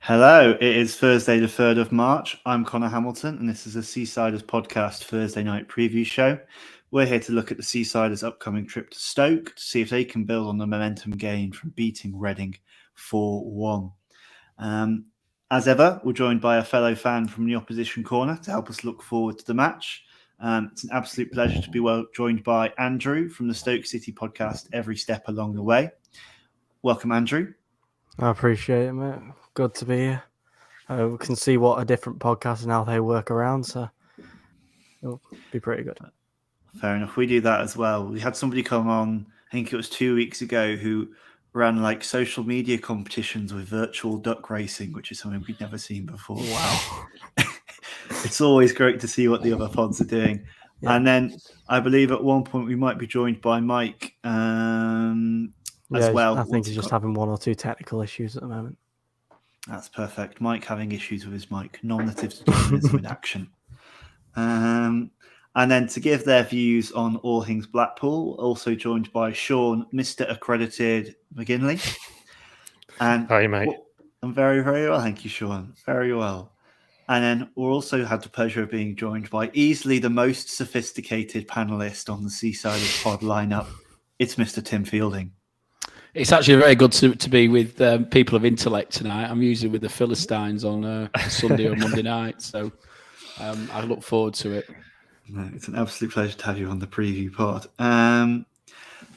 Hello, it is Thursday the 3rd of March. I'm Connor Hamilton, and this is a Seasiders podcast Thursday night preview show. We're here to look at the Seasiders' upcoming trip to Stoke to see if they can build on the momentum gained from beating Reading 4-1. As ever, we're joined by a fellow fan from the opposition corner to help us look forward to the match. It's an absolute pleasure to be joined by Andrew from the Stoke City podcast Every Step Along the Way. Welcome, Andrew. I appreciate it, mate. Good to be here. We can see what a different podcast and how they work around, so it'll be pretty good. Fair enough. We do that as well. We had somebody come on, I think it was 2 weeks ago, who ran like social media competitions with virtual duck racing, which is something we'd never seen before. Wow. It's always great to see what the other pods are doing. Yeah. And then I believe at one point we might be joined by Mike as well. I think he's just having one or two technical issues at the moment. That's perfect. Mike having issues with his mic. Nominative to journalism in action. And then to give their views on all things Blackpool, also joined by Sean, Mr. Accredited McGinley. And how are you, mate? I'm very, very well. Thank you, Sean. Very well. And then we also had the pleasure of being joined by easily the most sophisticated panelist on the Seasiders pod lineup. It's Mr. Tim Fielding. It's actually very good to be with people of intellect tonight. I'm usually with the Philistines on Sunday or Monday night, so I look forward to it. No, it's an absolute pleasure to have you on the preview pod.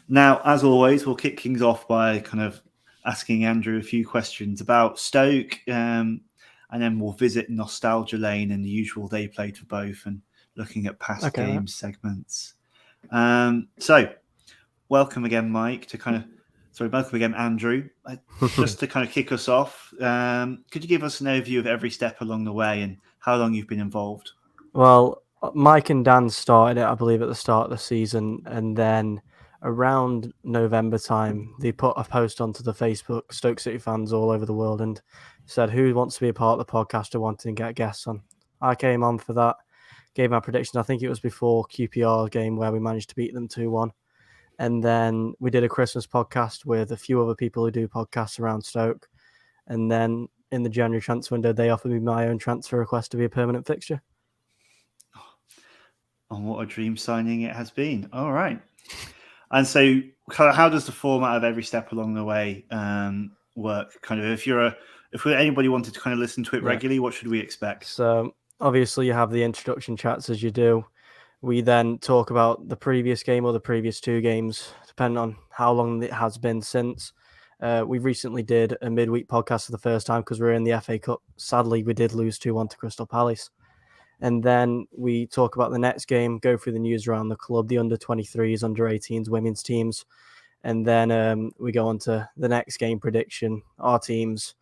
Now, as always, we'll kick things off by kind of asking Andrew a few questions about Stoke, and then we'll visit Nostalgia Lane and the usual they played for both and looking at past games segments. So, welcome again, Mike, welcome again, Andrew. Just to kind of kick us off, could you give us an overview of every step along the way and how long you've been involved? Well, Mike and Dan started it, I believe, at the start of the season, and then around November time, they put a post onto the Facebook, Stoke City fans all over the world, and said, who wants to be a part of the podcast or wanting to get guests on? I came on for that, gave my prediction. I think it was before QPR game where we managed to beat them 2-1. And then we did a Christmas podcast with a few other people who do podcasts around Stoke. And then in the January transfer window, they offered me my own transfer request to be a permanent fixture. Oh, what a dream signing it has been. All right. And so how does the format of every step along the way work? Kind of if anybody wanted to kind of listen to it regularly, what should we expect? So obviously you have the introduction chats as you do. We then talk about the previous game or the previous two games, depending on how long it has been since. We recently did a midweek podcast for the first time because we were in the FA Cup. Sadly, we did lose 2-1 to Crystal Palace. And then we talk about the next game, go through the news around the club, the under-23s, under-18s, women's teams. And then we go on to the next game prediction, our teams,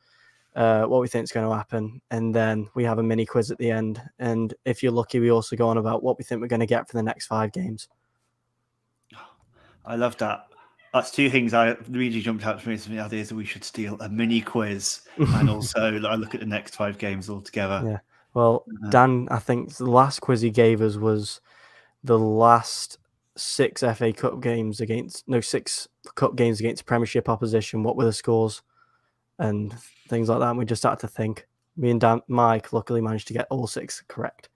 what we think is going to happen. And then we have a mini quiz at the end. And if you're lucky, we also go on about what we think we're going to get for the next 5 games. I love that. That's two things I really jumped out to me. Some of the ideas that we should steal a mini quiz and also I look at the next 5 games altogether. Yeah. Well, Dan, I think the last quiz he gave us was the last 6 FA Cup games 6 Cup games against Premiership opposition. What were the scores and things like that? And we just started to think. Me and Mike luckily managed to get all 6 correct.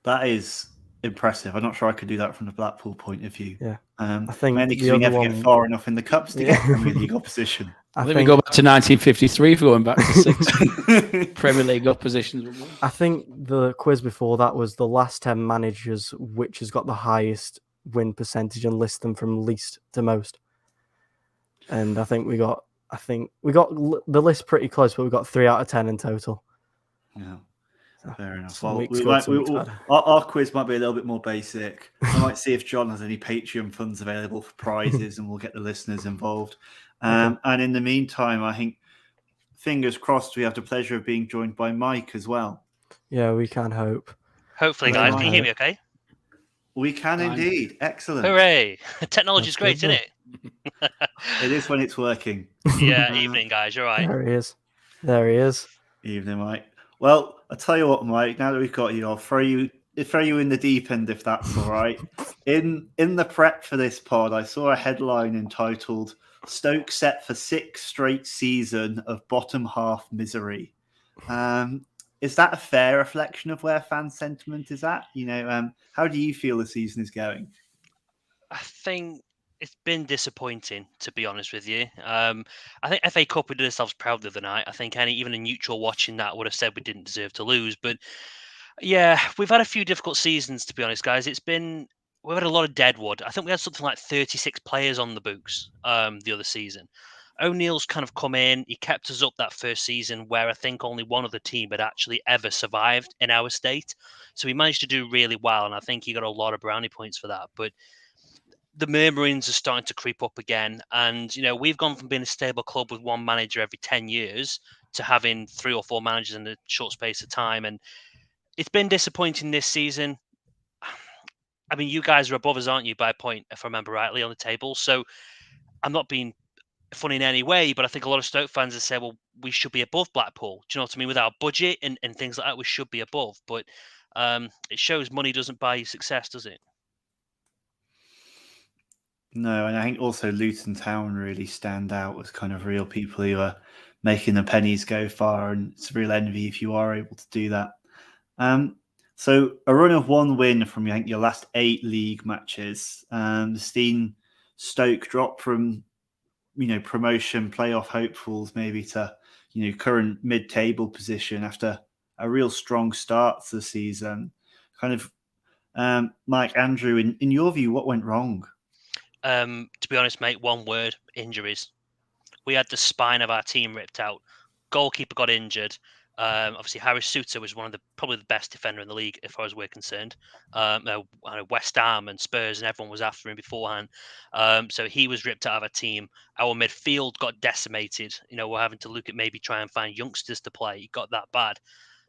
That is impressive. I'm not sure I could do that from the Blackpool point of view. Yeah, I think mainly because we never get far enough in the cups to get Premier League opposition. I think we go back to 1953 for going back to 6 Premier League oppositions. I think the quiz before that was the last 10 managers which has got the highest win percentage and list them from least to most. And I think we got the list pretty close, but we got 3 out of 10 in total. Yeah. Fair enough. Well, our quiz might be a little bit more basic. I might see if John has any Patreon funds available for prizes, and we'll get the listeners involved. And in the meantime, I think, fingers crossed, we have the pleasure of being joined by Mike as well. Yeah, we can hope. Hopefully, guys. Can you hear me okay? We can indeed. Excellent. Hooray. Technology's great, isn't it? It is when it's working. Yeah, evening, guys. You're right. There he is. Evening, Mike. Well, I'll tell you what, Mike, now that we've got you, I'll throw you in the deep end if that's all right. In the prep for this pod, I saw a headline entitled Stoke set for 6th straight season of bottom half misery. Is that a fair reflection of where fan sentiment is at? How do you feel the season is going? I think it's been disappointing, to be honest with you. I think FA Cup, we did ourselves proud the other night. I think even a neutral watching that would have said we didn't deserve to lose. But yeah, we've had a few difficult seasons, to be honest, guys. We've had a lot of deadwood. I think we had something like 36 players on the books the other season. O'Neill's kind of come in. He kept us up that first season where I think only one other team had actually ever survived in our state. So he managed to do really well, and I think he got a lot of brownie points for that. But the murmurings are starting to creep up again. And, we've gone from being a stable club with one manager every 10 years to having 3 or 4 managers in a short space of time. And it's been disappointing this season. I mean, you guys are above us, aren't you, by a point, if I remember rightly, on the table. So I'm not being funny in any way, but I think a lot of Stoke fans have said, well, we should be above Blackpool. Do you know what I mean? With our budget and things like that, we should be above. But it shows money doesn't buy you success, does it? No, and I think also Luton Town really stand out as kind of real people who are making the pennies go far, and it's a real envy if you are able to do that. So a run of 1 win from, I think, your last 8 league matches. Seen Stoke drop from, promotion playoff hopefuls maybe to, current mid-table position after a real strong start to the season. Kind of, Mike, Andrew, in your view, what went wrong? To be honest, mate, one word: injuries. We had the spine of our team ripped out. Goalkeeper got injured. Obviously, Harris Suter was probably the best defender in the league, as far as we're concerned. West Ham and Spurs and everyone was after him beforehand. So he was ripped out of our team. Our midfield got decimated. We're having to look at maybe try and find youngsters to play. It got that bad.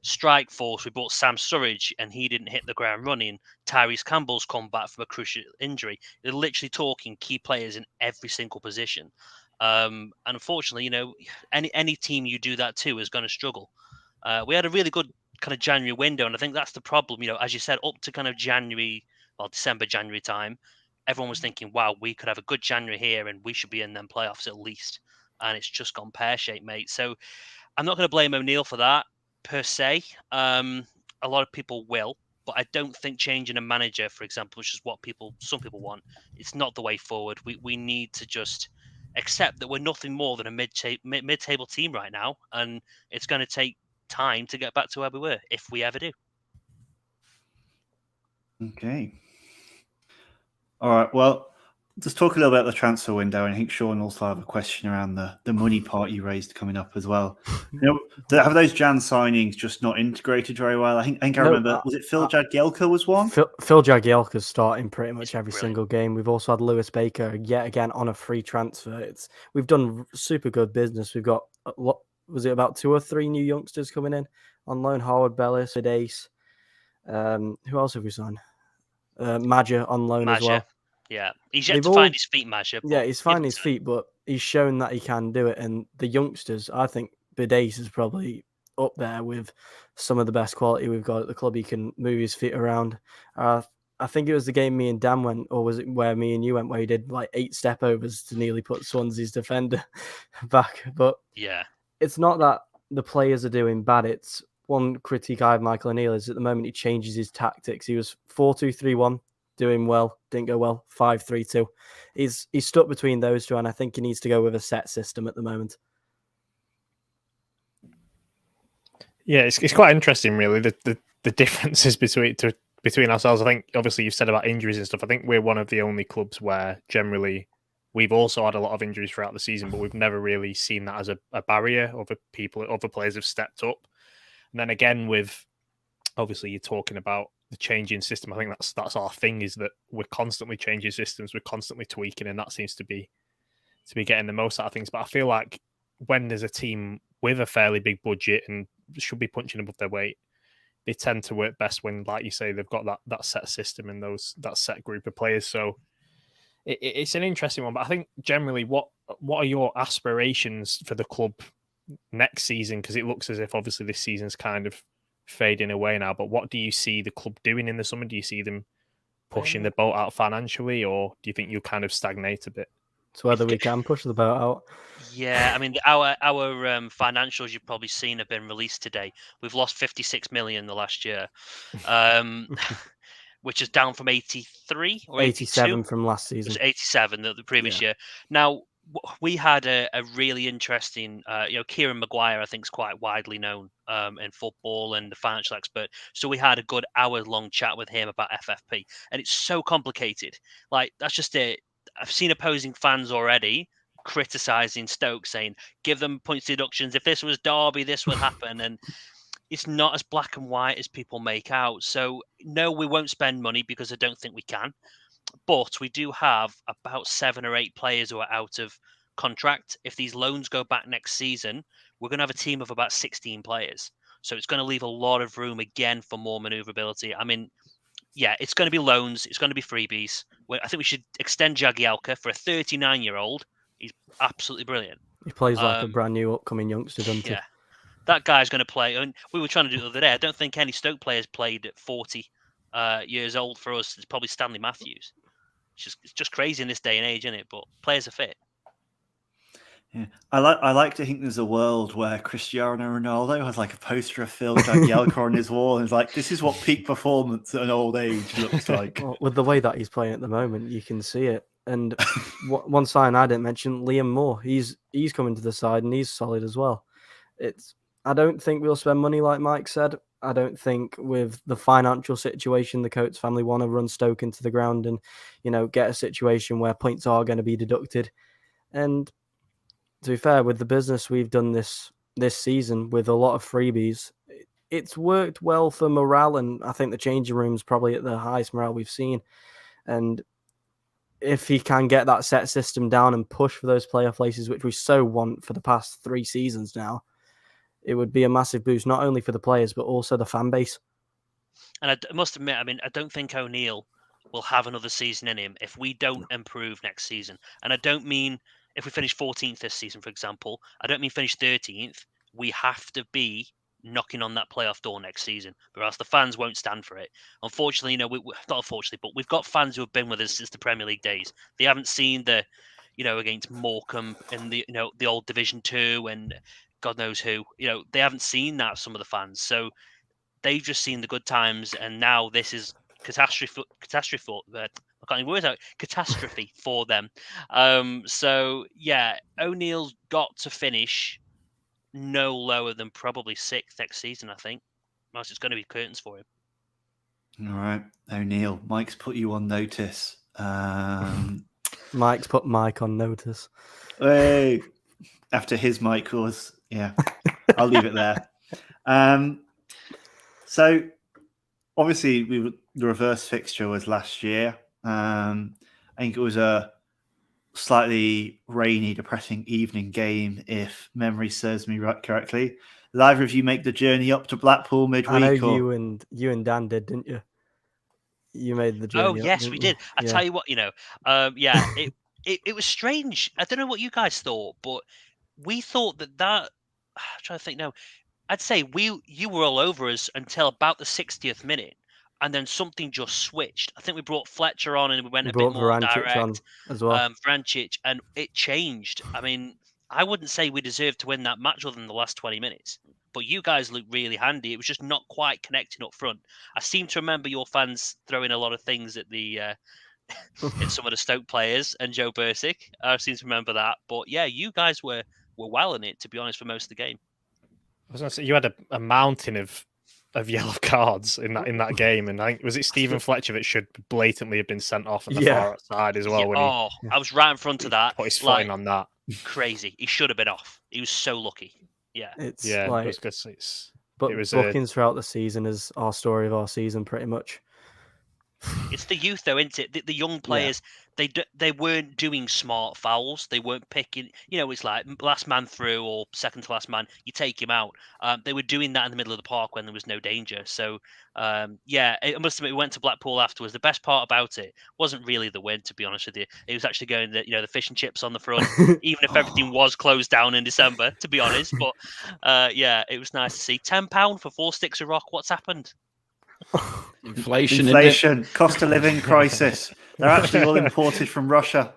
Strike force, we bought Sam Surridge and he didn't hit the ground running. Tyrese Campbell's come back from a crucial injury. They're literally talking key players in every single position. And unfortunately, any team you do that to is going to struggle. We had a really good kind of January window, and I think that's the problem. As you said, up to kind of December, January time, everyone was thinking, wow, we could have a good January here and we should be in them playoffs at least. And it's just gone pear-shaped, mate. So I'm not going to blame O'Neill for that per se. A lot of people will, but I don't think changing a manager, for example, which is what some people want, it's not the way forward. We need to just accept that we're nothing more than a mid-table team right now, and it's going to take time to get back to where we were, if we ever do. Okay. All right. Well, just talk a little bit about the transfer window, and I think Sean also have a question around the money part you raised coming up as well. Have those Jan signings just not integrated very well? I think I remember. Was it Phil Jagielka was one? Phil Jagielka's starting pretty much every single game. We've also had Lewis Baker yet again on a free transfer. We've done super good business. We've got was it about 2 or 3 new youngsters coming in on loan? Howard Bellis, Fidace. Who else have we signed? Maja on loan as well. Yeah, he's yet to find his feet, Masha. Yeah, he's finding his feet, but he's shown that he can do it. And the youngsters, I think Bidace is probably up there with some of the best quality we've got at the club. He can move his feet around. I think it was the game me and Dan went, or was it where me and you went, where he did like 8 step overs to nearly put Swansea's defender back. But yeah, it's not that the players are doing bad. It's one critique I have Michael O'Neill is at the moment he changes his tactics. He was 4-2-3-1. Doing well, didn't go well. 5-3-2. He's stuck between those two, and I think he needs to go with a set system at the moment. Yeah, it's quite interesting, really, the differences between ourselves. I think, obviously, you've said about injuries and stuff. I think we're one of the only clubs where generally we've also had a lot of injuries throughout the season, but we've never really seen that as a barrier. Other players have stepped up, and then again with obviously you're talking about the changing system. I think that's our thing, is that we're constantly changing systems, we're constantly tweaking, and that seems to be getting the most out of things. But I feel like when there's a team with a fairly big budget and should be punching above their weight, they tend to work best when, like you say, they've got that set system and that set group of players. So it's an interesting one. But I think generally, what are your aspirations for the club next season? Because it looks as if obviously this season's kind of fading away now, but what do you see the club doing in the summer? Do you see them pushing the boat out financially, or do you think you'll kind of stagnate a bit? It's whether we can push the boat out. Yeah, I mean our financials you've probably seen have been released today. We've lost 56 million the last year, um, which is down from 83 or 87 82. from last It was season. 87 the previous year. Now we had a really interesting, Kieran Maguire I think is quite widely known in football and the financial expert. So we had a good hour-long chat with him about FFP, and it's so complicated. Like that's just it. I've seen opposing fans already criticizing Stoke, saying give them points deductions. If this was Derby, this would happen, and it's not as black and white as people make out. So no, we won't spend money because I don't think we can. But we do have about 7 or 8 players who are out of contract. If these loans go back next season, we're going to have a team of about 16 players. So it's going to leave a lot of room again for more maneuverability. I mean, yeah, it's going to be loans. It's going to be freebies. I think we should extend Jagielka for a 39-year-old. He's absolutely brilliant. He plays like a brand new upcoming youngster, doesn't he? Yeah, that guy's going to play. And we were trying to do it the other day. I don't think any Stoke players played at 40 years old for us. It's probably Stanley Matthews. It's just crazy in this day and age, isn't it? But players are fit. Yeah. I like to think there's a world where Cristiano Ronaldo has like a poster of Phil Jagielka on his wall and is like, this is what peak performance at an old age looks like. Well, with the way that he's playing at the moment, you can see it. And one sign I didn't mention, Liam Moore. He's coming to the side and he's solid as well. I don't think we'll spend money like Mike said. I don't think with the financial situation, the Coates family want to run Stoke into the ground and, get a situation where points are going to be deducted. And to be fair, with the business we've done this season with a lot of freebies, it's worked well for morale. And I think the changing room's probably at the highest morale we've seen. And if he can get that set system down and push for those playoff places, which we so want for the past 3 seasons now, it would be a massive boost, not only for the players, but also the fan base. And I must admit, I mean, I don't think O'Neill will have another season in him if we don't improve next season. And I don't mean if we finish 14th this season, for example. I don't mean finish 13th. We have to be knocking on that playoff door next season, or else the fans won't stand for it. Unfortunately, not unfortunately, but we've got fans who have been with us since the Premier League days. They haven't seen against Morecambe in the old Division 2 and God knows who. They haven't seen that, some of the fans. So they've just seen the good times, and now this is catastrophe. I can't even words out. Catastrophe for them. So yeah, O'Neill's got to finish no lower than probably 6th next season, I think. Else it's going to be curtains for him. All right, O'Neill. Mike's put you on notice. Mike's put Mike on notice. Hey, after his mic was, yeah, I'll leave it there. So obviously the reverse fixture was last year. I think it was a slightly rainy, depressing evening game, if memory serves me correctly. Did either of you make the journey up to Blackpool midweek? I know you and Dan did, didn't you? You made the journey. Oh yes, we did. I tell you what, it was strange. I don't know what you guys thought, but we thought that. I'm trying to think now. I'd say you were all over us until about the 60th minute, and then something just switched. I think we brought Fletcher on and we went a bit more direct on as well. Vrancic, and it changed. I mean, I wouldn't say we deserved to win that match other than the last 20 minutes. But you guys looked really handy. It was just not quite connecting up front. I seem to remember your fans throwing a lot of things at the at some of the Stoke players and Joe Bursick. I seem to remember that. But yeah, you guys were well in it, to be honest, for most of the game. I was going to say, you had a mountain of yellow cards in that game, and I think was it Stephen Fletcher that should blatantly have been sent off at the far outside as well. Yeah, I was right in front of that. Put his foot in on that. Crazy. He should have been off. He was so lucky. Yeah. It was bookings throughout the season is our story of our season, pretty much. It's the youth, though, isn't it? The young players, they weren't doing smart fouls. They weren't picking, it's like last man through or second to last man, you take him out. They were doing that in the middle of the park when there was no danger. So, it must admit, we went to Blackpool afterwards. The best part about it wasn't really the win, to be honest with you. It was actually going the fish and chips on the front, even if everything was closed down in December, to be honest. But, it was nice to see. £10 for 4 sticks of rock. What's happened? Inflation, cost of living crisis. They're actually all imported from Russia.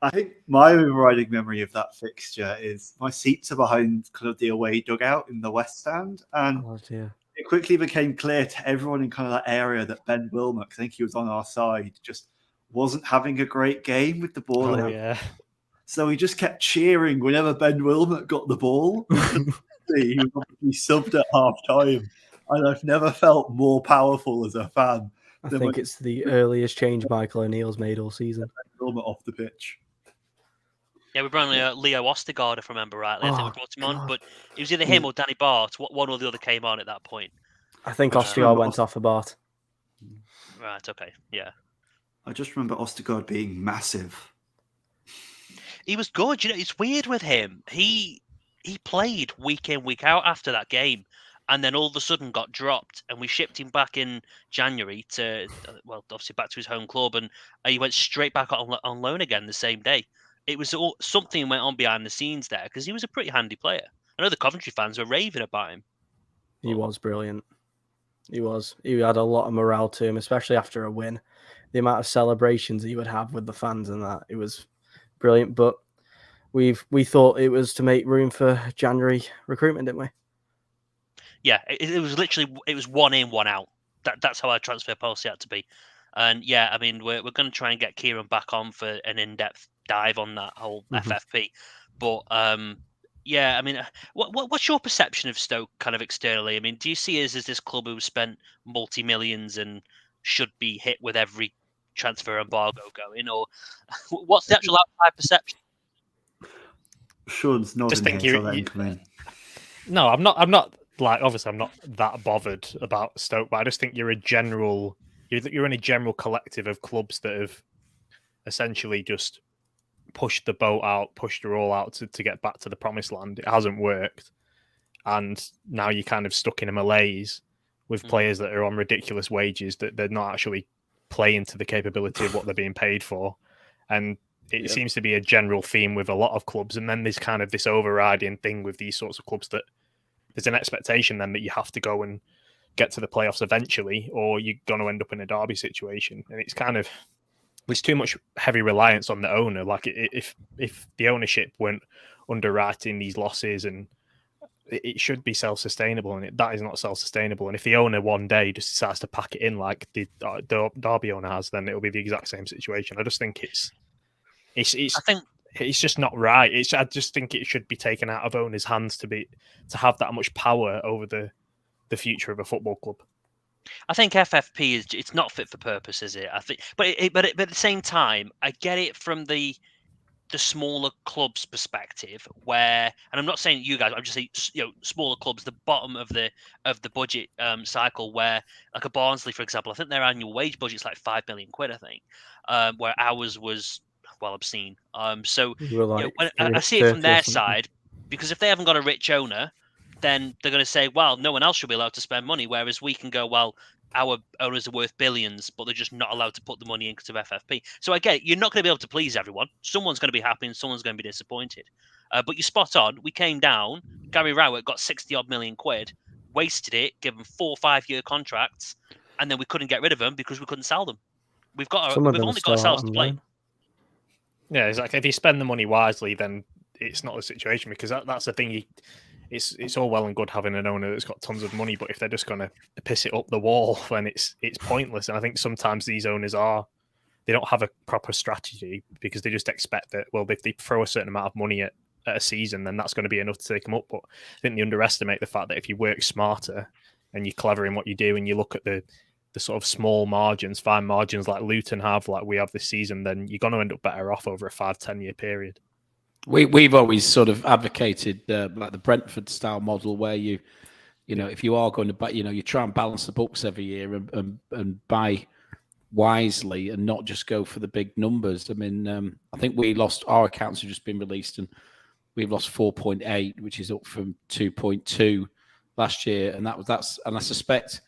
I think my overriding memory of that fixture is my seats are behind kind of the away dugout in the West Stand, and Oh dear. it quickly became clear to everyone in kind of that area that Ben Wilmot, I think he was on our side, just wasn't having a great game with the ball. Oh yeah. So he just kept cheering whenever Ben Wilmot got the ball. He was obviously subbed at half time, and I've never felt more powerful as a fan. I think it's the earliest change Michael O'Neill's made all season. Ben Wilmot off the pitch. Yeah, we brought on Leo Ostigard, if I remember rightly. I think we brought him on, God. but it was either him or Danny Bart. One or the other came on at that point. I think I just Ostigard remember went off for Bart. Right, okay, yeah. I just remember Ostigard being massive. He was good. You know, it's weird with him. He played week in, week out after that game, and then all of a sudden got dropped, and we shipped him back in January to, well, obviously back to his home club, and he went straight back on loan again the same day. It was something went on behind the scenes there because he was a pretty handy player. I know the Coventry fans were raving about him. He was brilliant. He was. He had a lot of morale to him, especially after a win. The amount of celebrations he would have with the fans and that, it was brilliant. But we thought it was to make room for January recruitment, didn't we? Yeah, it was literally, it was one in, one out. That's how our transfer policy had to be. And yeah, I mean, we're going to try and get Kieran back on for an in-depth dive on that whole FFP. But yeah, I mean, what's your perception of Stoke kind of externally? I mean, do you see us as this club who spent multi-millions and should be hit with every transfer embargo going, or what's the actual outside perception? Sean's nodding Just think here, so let him come in. No, I'm not like, obviously I'm not that bothered about Stoke, but I just think you're in a general collective of clubs that have essentially just pushed the boat out, pushed her all out to get back to the promised land. It hasn't worked, and now you're kind of stuck in a malaise with players that are on ridiculous wages that they're not actually playing to the capability of what they're being paid for, and it seems to be a general theme with a lot of clubs. And then there's kind of this overriding thing with these sorts of clubs that there's an expectation then that you have to go and get to the playoffs eventually, or you're going to end up in a derby situation. And it's kind of, there's too much heavy reliance on the owner. Like if the ownership weren't underwriting these losses, and it should be self-sustainable, and that is not self-sustainable. And if the owner one day just decides to pack it in like the Derby owner has, then it'll be the exact same situation. I just think I think it's just not right. I just think it should be taken out of owners' hands to have that much power over the future of a football club. I think FFP it's not fit for purpose, is it? I think, but at the same time, I get it from the smaller clubs' perspective, where, and I'm not saying you guys, I'm just saying, you know, smaller clubs, the bottom of the budget cycle, where like a Barnsley, for example, I think their annual wage budget's like £5 million, I think, where ours was well obscene. So We were like, you know, I see it from their side, because if they haven't got a rich owner, then they're going to say, well, no one else should be allowed to spend money. Whereas we can go, well, our owners are worth billions, but they're just not allowed to put the money into FFP. So I get it. You're not going to be able to please everyone. Someone's going to be happy and someone's going to be disappointed. But you're spot on. We came down. Gary Rowett got 60 odd million quid, wasted it, given 4 or 5 year contracts, and then we couldn't get rid of them because we couldn't sell them. We've only got ourselves to blame. Yeah, it's like if you spend the money wisely, then it's not the situation, because that's the thing. It's all well and good having an owner that's got tons of money, but if they're just going to piss it up the wall, then it's pointless. And I think sometimes these owners they don't have a proper strategy, because they just expect that, well, if they throw a certain amount of money at a season, then that's going to be enough to take them up. But I think they underestimate the fact that if you work smarter and you're clever in what you do, and you look at the sort of small margins, fine margins like Luton have, like we have this season, then you're going to end up better off over a 5-10 year period. We've always sort of advocated like the Brentford style model, where you know, if you are going to buy, you know, you try and balance the books every year and buy wisely and not just go for the big numbers. I mean, I think our accounts have just been released, and we've lost 4.8, which is up from 2.2 last year, and and I suspect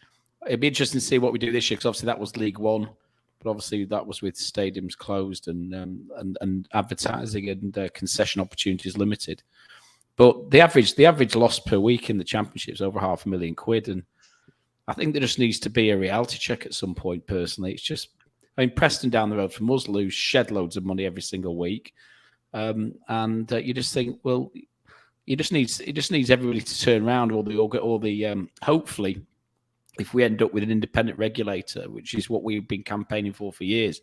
it'd be interesting to see what we do this year, because obviously that was League One. But obviously that was with stadiums closed and advertising and concession opportunities limited. But the average loss per week in the Championship is over £500,000, and I think there just needs to be a reality check at some point. Personally, it's just I mean, Preston down the road from us lose shed loads of money every single week, and you just think, well, it just needs everybody to turn around, or the hopefully, if we end up with an independent regulator, which is what we've been campaigning for years,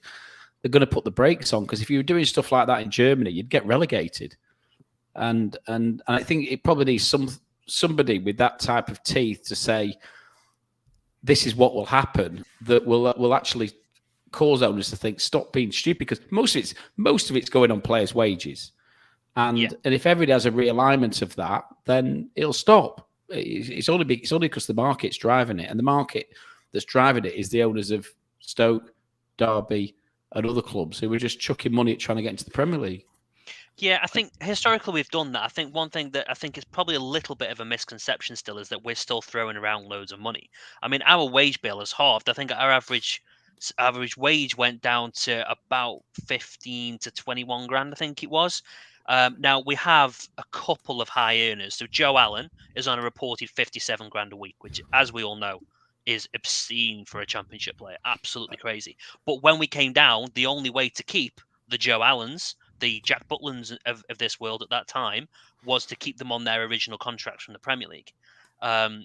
they're going to put the brakes on, because if you were doing stuff like that in Germany, you'd get relegated. And I think it probably needs somebody with that type of teeth to say, this is what will happen, that will actually cause owners to think, stop being stupid, because most of it's going on players' wages. And if everybody has a realignment of that, then it'll stop. It's only because the market's driving it, and the market that's driving it is the owners of Stoke, Derby, and other clubs who are just chucking money at trying to get into the Premier League. Yeah, I think historically we've done that. I think one thing that I think is probably a little bit of a misconception still is that we're still throwing around loads of money. I mean, our wage bill has halved. I think our average wage went down to about 15 to 21 grand, I think it was. Now we have a couple of high earners. So Joe Allen is on a reported 57 grand a week, which, as we all know, is obscene for a championship player. Absolutely crazy. But when we came down, the only way to keep the Joe Allens, the Jack Butlins of this world at that time, was to keep them on their original contracts from the Premier League.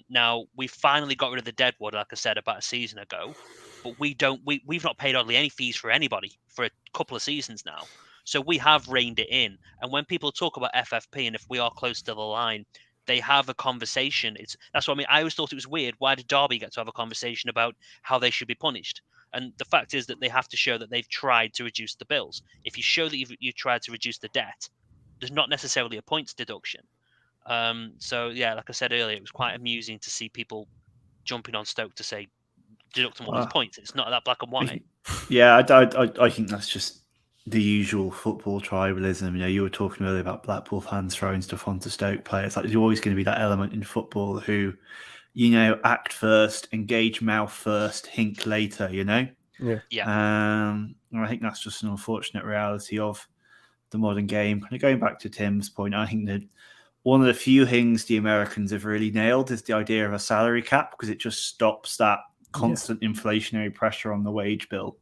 Now we finally got rid of the deadwood, like I said, about a season ago, but we've not paid hardly any fees for anybody for a couple of seasons now. So we have reined it in. And when people talk about FFP, and if we are close to the line, they have a conversation. That's what I mean. I always thought it was weird. Why did Derby get to have a conversation about how they should be punished? And the fact is that they have to show that they've tried to reduce the bills. If you show that you've tried to reduce the debt, there's not necessarily a points deduction. So yeah, like I said earlier, it was quite amusing to see people jumping on Stoke to say deduct them all these points. It's not that black and white. Yeah, I think that's just the usual football tribalism. You know, you were talking earlier about Blackpool fans throwing stuff onto Stoke players. Like, there's always going to be that element in football who, you know, act first, engage mouth first, hink later, you know? Yeah. And I think that's just an unfortunate reality of the modern game. Kind of going back to Tim's point, I think that one of the few things the Americans have really nailed is the idea of a salary cap, because it just stops that constant inflationary pressure on the wage bill.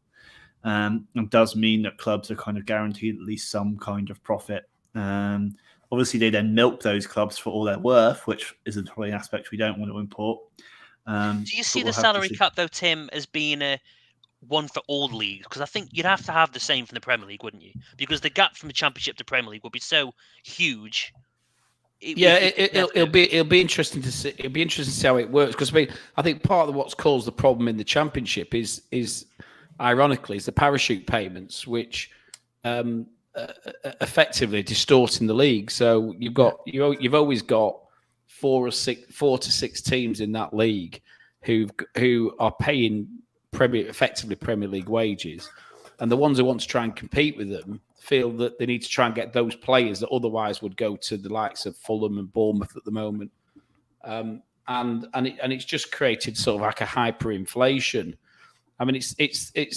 And does mean that clubs are kind of guaranteed at least some kind of profit. Obviously, they then milk those clubs for all they're worth, which is probably an aspect we don't want to import. Do you see the salary cap, though, Tim, as being one for all leagues? Because I think you'd have to have the same from the Premier League, wouldn't you? Because the gap from the Championship to Premier League would be so huge. It'll be interesting to see. It'll be interesting to see how it works, because I think part of what's caused the problem in the Championship is ironically, is the parachute payments, which effectively distorting the league. So you've always got 4 to 6 teams in that league who are paying effectively Premier League wages, and the ones who want to try and compete with them feel that they need to try and get those players that otherwise would go to the likes of Fulham and Bournemouth at the moment, and it's just created sort of like a hyperinflation. I mean, it's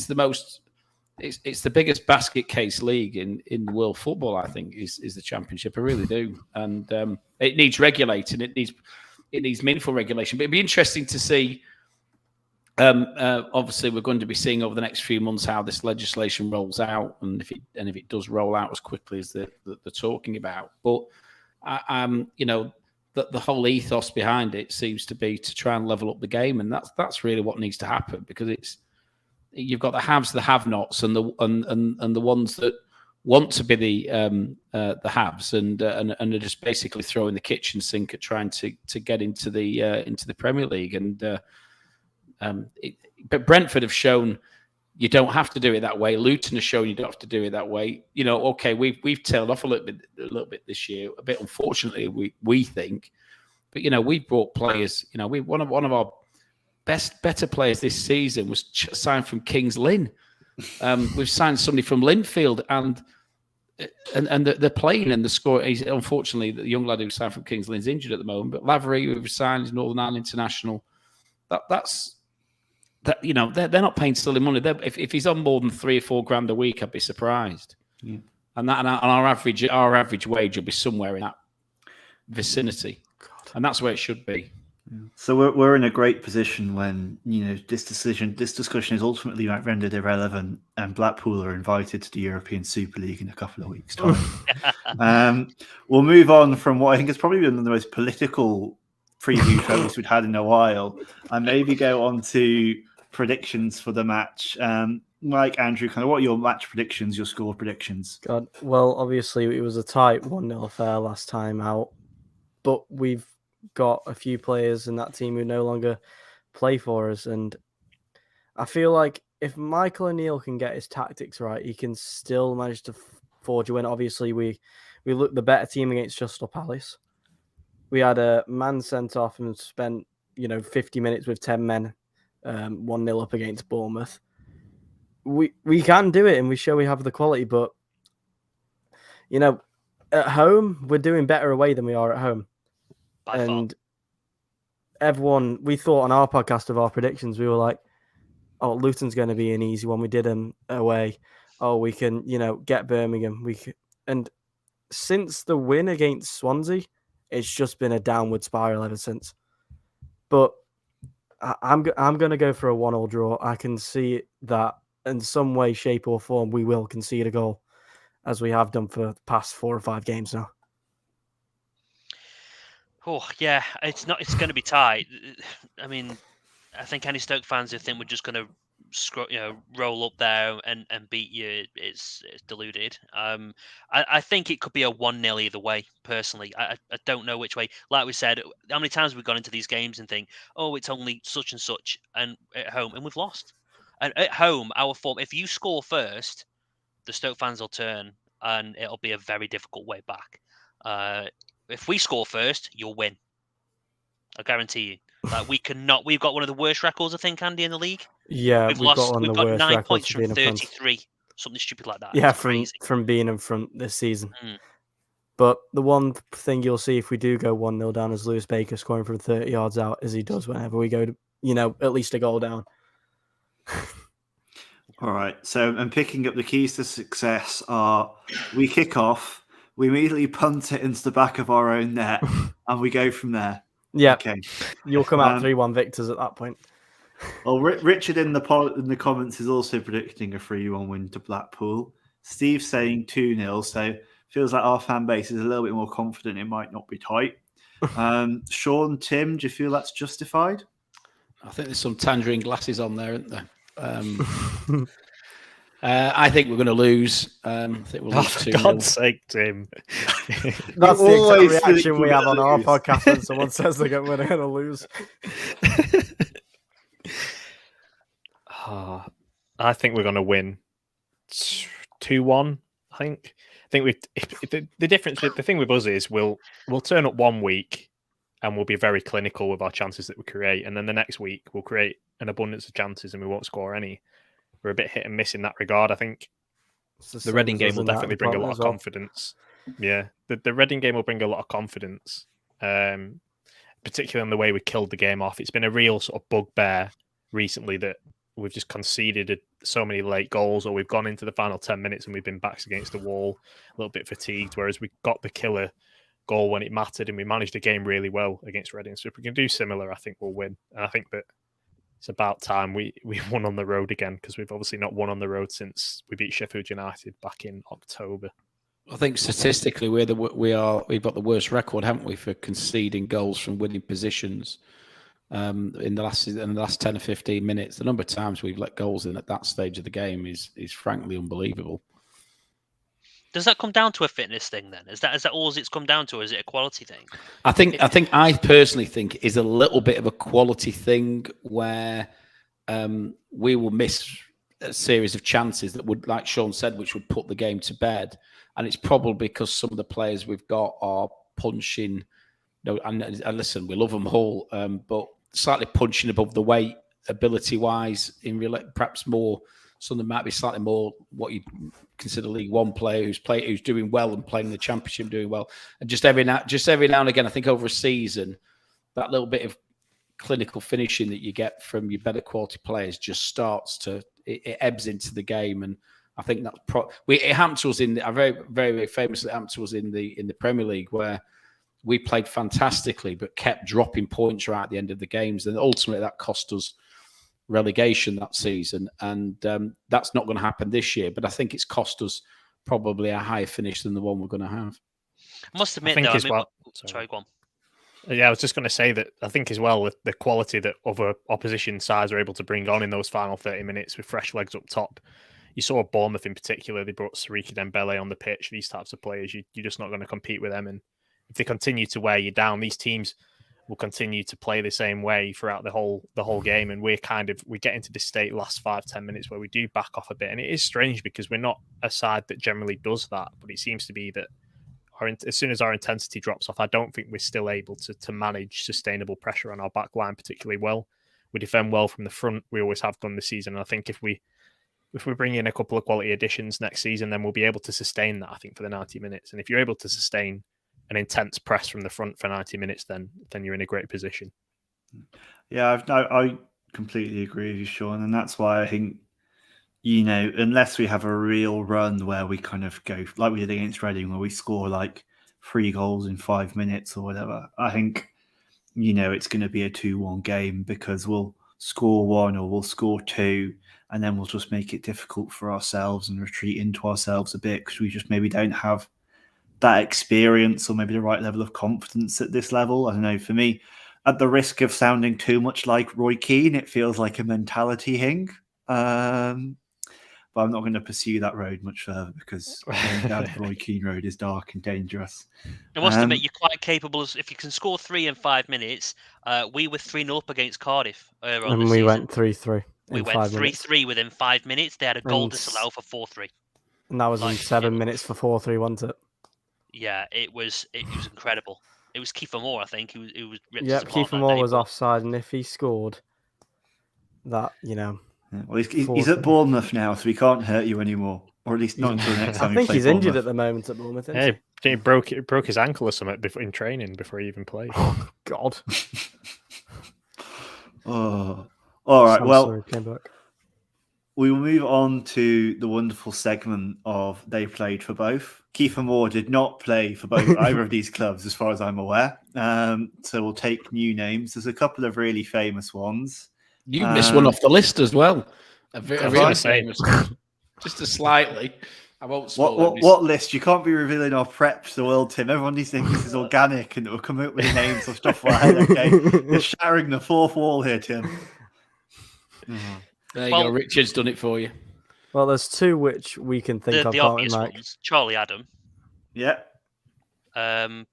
the biggest basket case league in world football, I think, is the Championship. I really do, and it needs regulating. It needs meaningful regulation. But it'd be interesting to see. Obviously, we're going to be seeing over the next few months how this legislation rolls out, and if it does roll out as quickly as they're talking about. But the whole ethos behind it seems to be to try and level up the game, and that's really what needs to happen, because you've got the haves, the have-nots, and the ones that want to be the haves and are just basically throwing the kitchen sink at trying to get into the Premier League. But Brentford have shown you don't have to do it that way. Luton has shown you don't have to do it that way. You know, okay, we've tailed off a little bit this year, a bit unfortunately, we think. But we've brought players. One of our better players this season was signed from Kings Lynn. We've signed somebody from Linfield, and they're playing and the score. Unfortunately, the young lad who signed from Kings Lynn's injured at the moment. But Lavery, who signed Northern Ireland International, they're not paying silly money. If he's on more than $3 or $4 grand a week, I'd be surprised. Yeah. And our average wage will be somewhere in that vicinity, and that's where it should be. So we're in a great position when this discussion is ultimately rendered irrelevant, and Blackpool are invited to the European Super League in a couple of weeks' time. We'll move on from what I think has probably been one of the most political preview shows we've had in a while, and maybe go on to predictions for the match. Mike, Andrew, kind of what are your match predictions, your score predictions? God, well, obviously it was a tight 1-0 affair last time out, but we've got a few players in that team who no longer play for us, and I feel like if Michael O'Neill can get his tactics right, he can still manage to forge a win. Obviously, we looked the better team against Crystal Palace. We had a man sent off and spent 50 minutes with 10 men, 1-0 up against Bournemouth. We can do it, and we show we have the quality, but at home we're doing better away than we are at home. And everyone, we thought on our podcast of our predictions, we were like, oh, Luton's going to be an easy one. We did them away. Oh, we can, get Birmingham. And since the win against Swansea, it's just been a downward spiral ever since. But I'm going to go for a 1-1 draw. I can see that in some way, shape, or form, we will concede a goal, as we have done for the past 4 or 5 games now. Oh yeah, it's going to be tight. I mean, I think any Stoke fans who think we're just going to roll up there and beat you is deluded. I think it could be a 1-0 either way. Personally, I don't know which way. Like we said, how many times we've gone into these games and think, oh, it's only such and such, and at home, and we've lost. And at home, our form. If you score first, the Stoke fans will turn, and it'll be a very difficult way back. If we score first, you'll win. I guarantee you. Like we've got one of the worst records, I think, Andy, in the league. Yeah, we've got 9 points from 33, something stupid like that. Yeah, it's from being in front this season. Mm. But the one thing you'll see if we do go 1-0 down is Lewis Baker scoring from 30 yards out, as he does whenever we go to, at least a goal down. All right. So, and picking up the keys to success are we kick off, we immediately punt it into the back of our own net, and we go from there. Yeah. Okay. You'll come out 3-1 victors at that point. Well, Richard in the comments is also predicting a 3-1 win to Blackpool. Steve's saying 2-0, so feels like our fan base is a little bit more confident it might not be tight. Sean, Tim, do you feel that's justified? I think there's some tangerine glasses on there, isn't there? I think we're going to lose. I think we'll lose 2-0. For God's sake, Tim. That's the exact reaction we have on our podcast when someone says we're going to lose. I think we're going to win 2-1. I think the difference with the thing with us is we'll turn up one week and we'll be very clinical with our chances that we create, and then the next week we'll create an abundance of chances and we won't score any. We're a bit hit and miss in that regard. I think the Reading game will definitely bring a lot of confidence. Yeah, the Reading game will bring a lot of confidence, particularly in the way we killed the game off. It's been a real sort of bugbear recently that we've just conceded so many late goals, or we've gone into the final 10 minutes and we've been backs against the wall, a little bit fatigued, whereas we got the killer goal when it mattered and we managed the game really well against Reading. So if we can do similar, I think we'll win. And I think that it's about time we won on the road again, because we've obviously not won on the road since we beat Sheffield United back in October. I think statistically we've got the worst record, haven't we, for conceding goals from winning positions in the last 10 or 15 minutes. The number of times we've let goals in at that stage of the game is frankly unbelievable. Does that come down to a fitness thing then? Is that all it's come down to, or is it a quality thing? I personally think is a little bit of a quality thing where we will miss a series of chances that would, like Sean said, which would put the game to bed. And it's probably because some of the players we've got are punching. And listen, we love them all, but slightly punching above the weight ability-wise. Perhaps more. Some of them might be slightly more what you consider League One player who's doing well and playing the Championship doing well. And just every now and again, I think over a season, that little bit of clinical finishing that you get from your better quality players just starts to it ebbs into the game. And I think that's it happened to us very, very, very famously. It happened to us in the Premier League where we played fantastically, but kept dropping points right at the end of the games. And ultimately that cost us relegation that season. And that's not going to happen this year. But I think it's cost us probably a higher finish than the one we're going to have. I must admit, think though, as well- sorry, go on. Yeah, I was just going to say that I think as well the quality that other opposition sides are able to bring on in those final 30 minutes with fresh legs up top. You saw Bournemouth in particular, they brought Sariki Dembele on the pitch. These types of players, you're just not going to compete with them. And if they continue to wear you down, these teams will continue to play the same way throughout the whole game. And we get into this state last 5-10 minutes where we do back off a bit. And it is strange because we're not a side that generally does that, but it seems to be that as soon as our intensity drops off, I don't think we're still able to manage sustainable pressure on our back line particularly well. We defend well from the front. We always have done this season. And I think if we bring in a couple of quality additions next season, then we'll be able to sustain that, I think, for the 90 minutes. And if you're able to sustain an intense press from the front for 90 minutes, then you're in a great position. Yeah, I completely agree with you, Sean. And that's why I think, unless we have a real run where we kind of go like we did against Reading, where we score like 3 goals in 5 minutes or whatever, I think, it's going to be a 2-1 game because we'll score 1 or we'll score 2 and then we'll just make it difficult for ourselves and retreat into ourselves a bit because we just maybe don't have that experience or maybe the right level of confidence at this level. I don't know. For me, at the risk of sounding too much like Roy Keane, it feels like a mentality thing. But I'm not going to pursue that road much further because going down the Roy Keane road is dark and dangerous. I must admit, you're quite capable. If you can score 3 in 5 minutes, we were 3-0 up against Cardiff earlier on And this we season. went 3-3. We went 3-3 within 5 minutes. They had a goal disallowed for 4-3. And that was in 7 minutes for 4-3, wasn't it? Yeah, it was incredible. It was Kiefer Moore, I think. He was ripped Yeah, us apart Kiefer that Moore day, was but- offside, and if he scored that, Yeah, well, he's at Bournemouth now, so he can't hurt you anymore, or at least not until the next time. I think he's Bournemouth. injured at the moment at Bournemouth. Isn't Yeah, he broke his ankle or something in training before he even played. Oh God! Oh, all right. Sam Well, Surrey came back. we will move on to the wonderful segment of They Played for Both. Kiefer Moore did not play for both either of these clubs, as far as I'm aware. So we'll take new names. There's a couple of really famous ones. You missed one off the list as well. I was gonna say. Just a slightly. I won't spoil What list? You can't be revealing our prep to the world, Tim. Everyone needs to think this is organic and it will come up with the names of stuff like that. Okay, you're shattering the fourth wall here, Tim. There you go. Richard's done it for you. Well, there's 2 which we can think of. The obvious ones. Charlie Adam. Yeah. I'm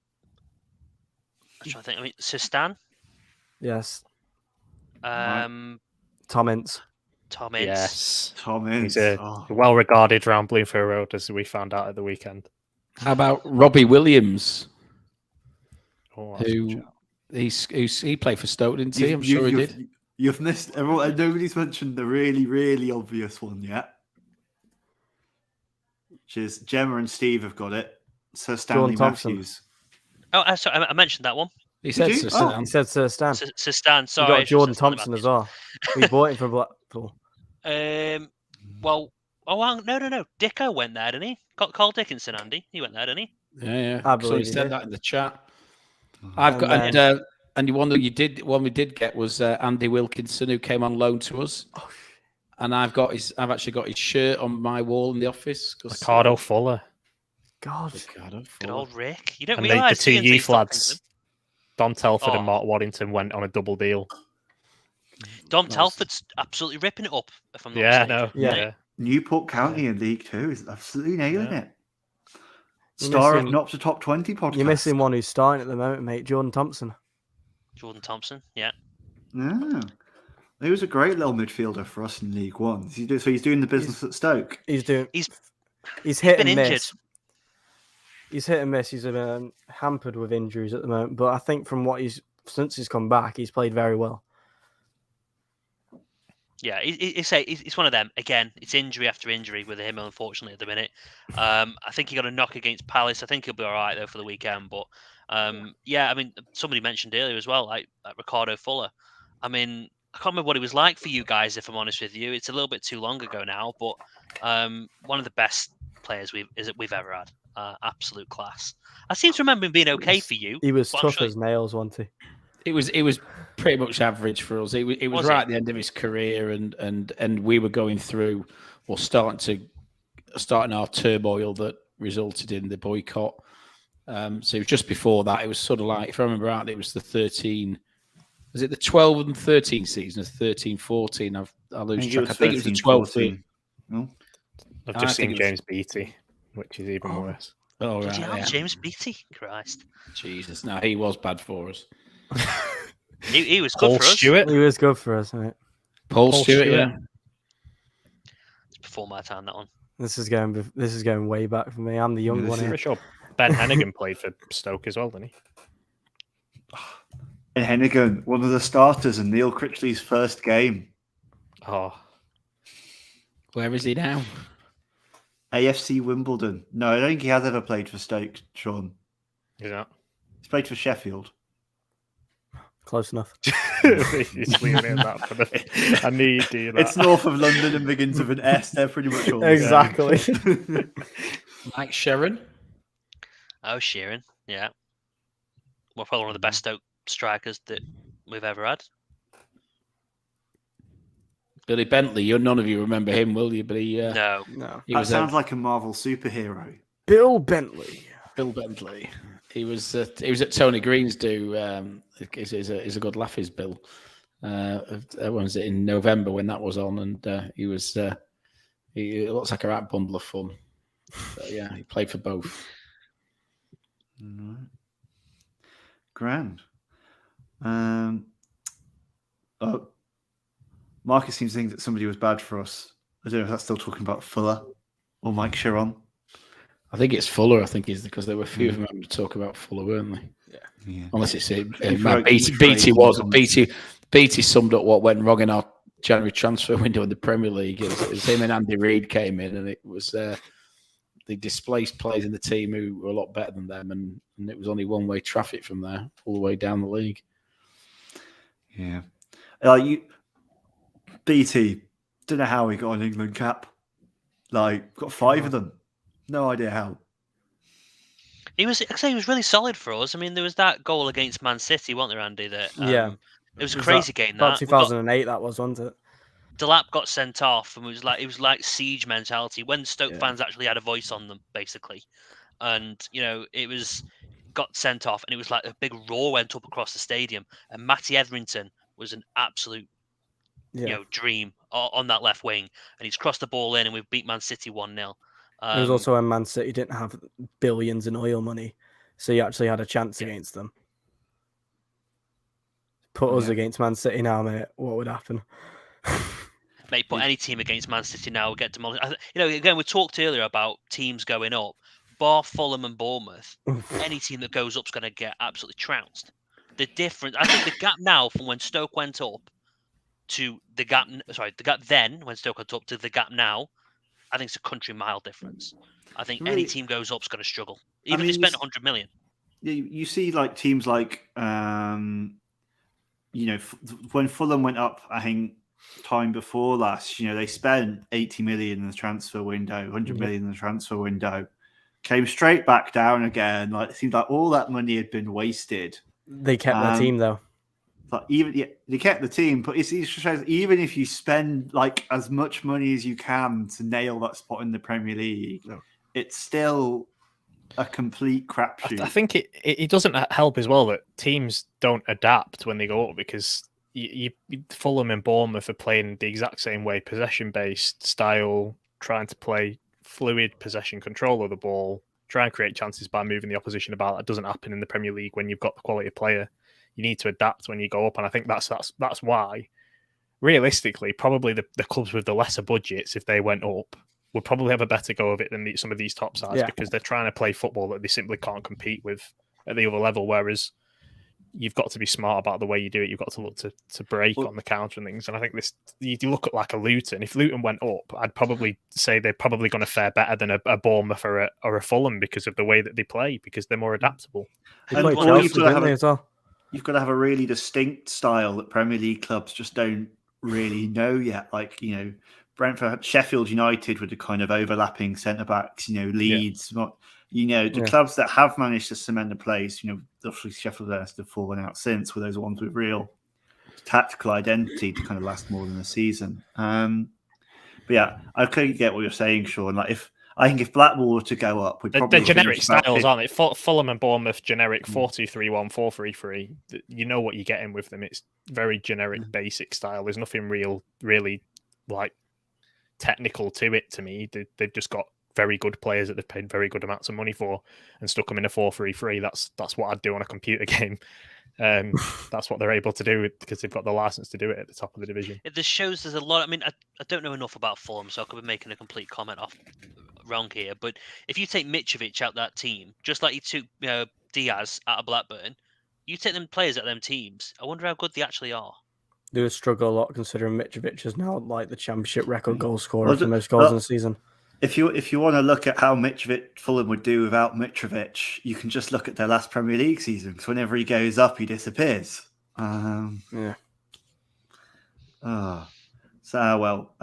trying to think. I mean, Sistan. Yes. Tom Tom Ince. Yes, Tom Ince. He's well regarded round Bloomfield Road, as we found out at the weekend. How about Robbie Williams? Oh, He played for Stoke, didn't he? I'm sure he did. You've missed everyone. Nobody's mentioned the really, really obvious one yet. Which is Gemma and Steve have got it. Sir Stanley Matthews. Oh, sorry, I mentioned that one. He said Sir Stan. He said Sir Stan. Sir Stan, sorry. We got Jordan Thompson as well. We bought him from Blackpool. No. Dicko went there, didn't he? Carl Dickinson, Andy. He went there, didn't he? Yeah. I So believe he he said did. that in the chat. I've got and the one that we did get was Andy Wilkinson, who came on loan to us. And I've actually got his shirt on my wall in the office. Ricardo Fuller. God. Good old Rick. You don't And realise the 2 TNT youth stopping lads, them. Don Telford Oh. and Mark Waddington, went on a double deal. Dom Telford's absolutely ripping it up, if I'm not Yeah, mistaken. no, yeah. Newport County in League 2 is absolutely nailing it. You're Star of missing- Not to Top 20 podcast. You're missing one who's starting at the moment, mate. Jordan Thompson. Jordan Thompson, yeah. Yeah. He was a great little midfielder for us in League 1. So he's doing the business at Stoke. He's hit been and injured. miss. He's hit and miss. He's hampered with injuries at the moment, but I think from since he's come back, he's played very well. Yeah, it's one of them. Again, it's injury after injury with him, unfortunately, at the minute. I think he got a knock against Palace. I think he'll be all right, though, for the weekend. But, yeah, I mean, somebody mentioned earlier as well, like Ricardo Fuller. I mean, I can't remember what he was like for you guys, if I'm honest with you. It's a little bit too long ago now, but one of the best players we've ever had. absolute class. I seem to remember him being okay for you. He was but I'm tough sure- as nails, wasn't he? It was pretty much average for us. It was Was right it? at the end of his career, and we were going through or starting our turmoil that resulted in the boycott. So it was just before that. It was sort of like, if I remember right, it was the 13. Was it the 12 and 13 season? Or 13, 14? I lose track. I think it was the 12, 13. No? I've I just think seen it was- James Beattie, which is even worse. Oh, Bloody right. hell, Yeah. James Beattie, Christ. Jesus. No, he was bad for us. He was good Paul for us. Stewart. He was good for us, mate. Paul Stewart, yeah. It's before my time, that one. This is going way back for me. I'm the young this one is- here. Pretty sure Ben Hennigan played for Stoke as well, didn't he? And Hennigan, one of the starters in Neil Critchley's first game. Oh, Where is he now? AFC Wimbledon. No, I don't think he has ever played for Stoke, Sean. is that? He's played for Sheffield. Close enough. He's leaving that for the. I knew you'd do that. It's north of London and begins with an S. They're pretty much all the same. Exactly. Mike Sharon. Oh, Sheeran, yeah. Well, probably one of the best Stoke strikers that we've ever had. Billy Bentley. None of you remember him, will you? But he No. No. he That was sounds like a Marvel superhero. Bill Bentley. Bill Bentley. He was at Tony Green's do. Is a good laugh, is Bill. When was it in November when that was on? And he was. He looks like a right bundle of fun. But yeah, he played for both. Right. Grand. Marcus seems to think that somebody was bad for us. I don't know if that's still talking about Fuller or Mike Sharon. I think it's Fuller. I think is because there were a few of them to talk about Fuller, weren't they? Yeah. Unless it's Which BT summed up what went wrong in our January transfer window in the Premier League. It was him and Andy Reid came in, and it was they displaced players in the team who were a lot better than them, and it was only one-way traffic from there all the way down the league. Yeah. BT, don't know how he got an England cap. Got 5 of them. No idea how. He was really solid for us. I mean, there was that goal against Man City, wasn't there, Andy? That Yeah. it was a Was crazy game. About That 2008, that was, wasn't it? Delap got sent off, and it was like siege mentality when Stoke Yeah. fans actually had a voice on them, basically. And it was got sent off, and it was like a big roar went up across the stadium. And Matty Etherington was an absolute dream on that left wing, and he's crossed the ball in, and we've beat Man City 1-0. It was also when Man City didn't have billions in oil money, so you actually had a chance against them. Put us against Man City now, mate. What would happen? Mate, put any team against Man City now will get demolished. Again, we talked earlier about teams going up. Bar Fulham and Bournemouth, any team that goes up is going to get absolutely trounced. The difference, I think, the gap now from when Stoke went up to the gap then when Stoke went up to the gap now, I think it's a country mile difference. I think any team goes up is going to struggle, even if they spent 100 million. You see, teams like, when Fulham went up, I think time before last, they spent 80 million in the transfer window, 100 million in the transfer window, came straight back down again. It seemed like all that money had been wasted. They kept their team though. They kept the team, but it shows even if you spend as much money as you can to nail that spot in the Premier League, it's still a complete crapshoot. I think it doesn't help as well that teams don't adapt when they go up, because Fulham and Bournemouth are playing the exact same way, possession-based style, trying to play fluid possession control of the ball, try and create chances by moving the opposition about. That doesn't happen in the Premier League when you've got the quality of player. You need to adapt when you go up, and I think that's why, realistically, probably the clubs with the lesser budgets, if they went up, would probably have a better go of it than some of these top sides, because they're trying to play football that they simply can't compete with at the other level. Whereas you've got to be smart about the way you do it. You've got to look to break on the counter and things. And I think you look at a Luton. If Luton went up, I'd probably say they're probably going to fare better than a Bournemouth or a Fulham because of the way that they play, because they're more adaptable. They played Chelsea, didn't they, as well? You've got to have a really distinct style that Premier League clubs just don't really know yet. Brentford, Sheffield United with the kind of overlapping centre backs, Leeds. The Yeah. clubs that have managed to cement a place, obviously Sheffield Wednesday have fallen out since, were those ones with real tactical identity to kind of last more than a season. But yeah, I clearly get what you're saying, Sean. I think if Blackpool were to go up, we'd probably They're generic finish about styles, aren't they? Fulham and Bournemouth, generic 4-2-3-1, 4-3-3. You know what you're getting with them. It's very generic, basic style. There's nothing really like technical to it to me. They've just got very good players that they've paid very good amounts of money for and stuck them in a 4-3-3. That's what I'd do on a computer game. That's what they're able to do because they've got the license to do it at the top of the division. This shows there's a lot. I mean, I don't know enough about Fulham, so I could be making a complete comment off wrong here. But if you take Mitrovic out that team, just like you took Diaz out of Blackburn, you take them players out of them teams. I wonder how good they actually are. They would struggle a lot considering Mitrovic is now like the championship record goal scorer for most goals in the season. If you want to look at how Fulham would do without Mitrovic, you can just look at their last Premier League season, because whenever he goes up, he disappears. Yeah. Oh, so well.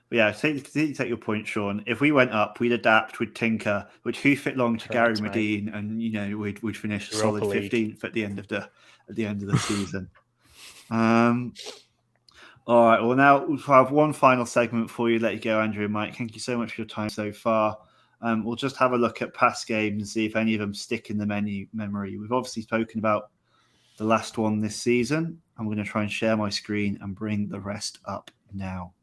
But yeah, take your point, Sean. If we went up, we'd adapt, we'd tinker, we'd hoof it long to Gary Medine, and we'd finish a solid 15th at the end of the season. All right. Well, now we'll have one final segment for you. Let you go, Andrew and Mike. Thank you so much for your time so far. We'll just have a look at past games and see if any of them stick in the memory. We've obviously spoken about the last one this season. I'm going to try and share my screen and bring the rest up now.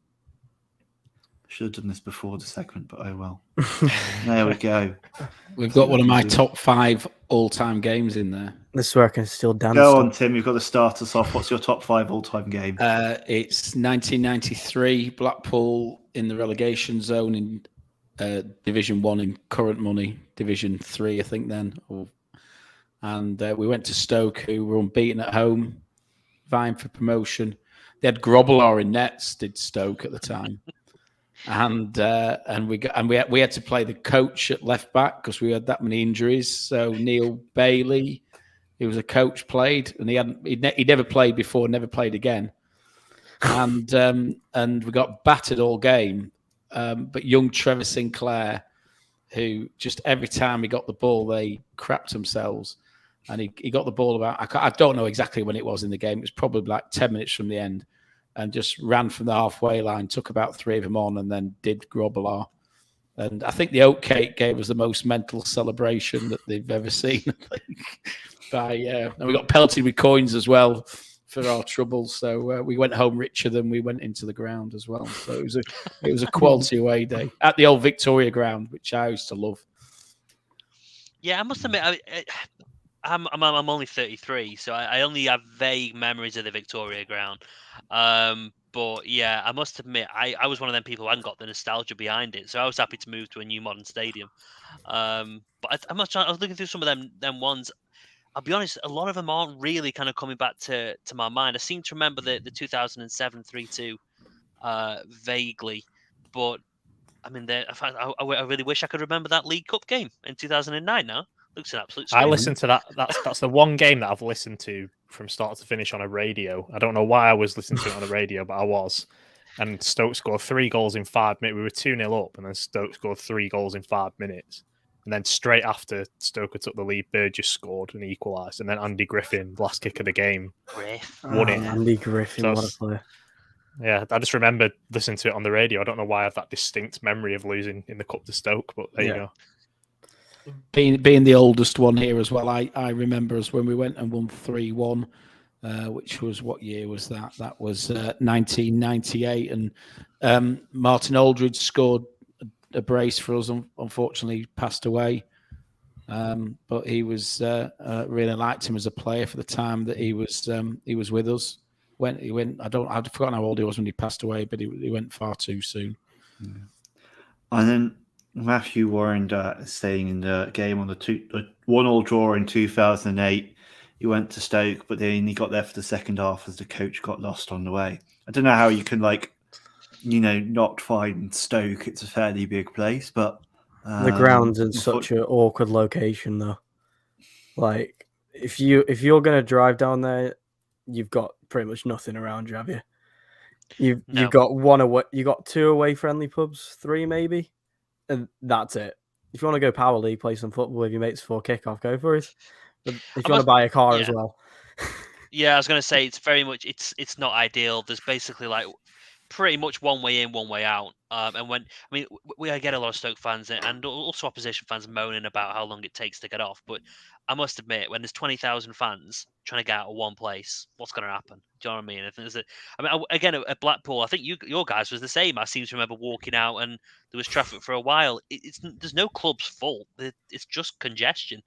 Should have done this before the segment, but oh well. There we go. We've got one of my top 5 all-time games in there. This is where I can still dance. Go on, Tim. You've got to start us off. What's your top 5 all-time game? It's 1993, Blackpool in the relegation zone in Division 1 in current money, Division 3, I think then. And we went to Stoke, who were unbeaten at home, vying for promotion. They had Grobbelaar in nets, did Stoke at the time. And we had to play the coach at left back because we had that many injuries. So Neil Bailey, who was a coach, played, and he'd never played before, never played again. And we got battered all game. But young Trevor Sinclair, who just every time he got the ball, they crapped themselves. And he got the ball about, I don't know exactly when it was in the game. It was probably like 10 minutes from the end. And just ran from the halfway line, took about 3 of them on, and then did Grobbelaar. And I think the oatcake gave us the most mental celebration that they've ever seen. And we got pelted with coins as well for our troubles. So we went home richer than we went into the ground as well. So it was a quality away day at the old Victoria ground, which I used to love. Yeah, I must admit, I'm only 33, so I only have vague memories of the Victoria ground. But yeah, I must admit, I was one of them people who hadn't got the nostalgia behind it, so I was happy to move to a new modern stadium. But I was looking through some of them ones. I'll be honest, a lot of them aren't really kind of coming back to my mind. I seem to remember the 2007 3-2 vaguely, but I mean, I really wish I could remember that League Cup game in 2009 now. Looks an absolute scream. I listened to that. That's the one game that I've listened to from start to finish on a radio. I don't know why I was listening to it on the radio, but I was. And Stoke scored 3 goals in 5 minutes. We were 2-0 up, and then Stoke scored 3 goals in 5 minutes. And then straight after Stoke took the lead, Burgess scored and equalised. And then Andy Griffin, last kick of the game, won it. Andy Griffin, So what a player. Yeah, I just remember listening to it on the radio. I don't know why I have that distinct memory of losing in the cup to Stoke, but there you go. Being the oldest one here as well, I remember us when we went and won 3-1, which was, what year was that? That was 1998, and Martin Aldridge scored a brace for us. Unfortunately, passed away, but he was really liked him as a player for the time that he was with us. He went. I've forgotten how old he was when he passed away, but he went far too soon. Yeah. And then Matthew Warren staying in the game on the 1-1 draw in 2008. He went to Stoke, but then he got there for the second half as the coach got lost on the way. I don't know how you can not find Stoke. It's a fairly big place, but the ground's in such an awkward location, though. Like if you're gonna drive down there, you've got pretty much nothing around you, have you? You've got one away. You got 2 away friendly pubs, 3 maybe. And that's it. If you want to go power league, play some football with your mates before kickoff, go for it. But if I you want to must- buy a car yeah. as well, Yeah, I was going to say it's very much it's not ideal. There's basically like pretty much one way in, one way out. And when I mean we get a lot of Stoke fans and also opposition fans moaning about how long it takes to get off. But I must admit, when there's 20,000 fans trying to get out of one place, what's going to happen? Do you know what I mean? If there's again at Blackpool, I think your guys was the same. I seem to remember walking out and there was traffic for a while. There's no clubs full. It's just congestion.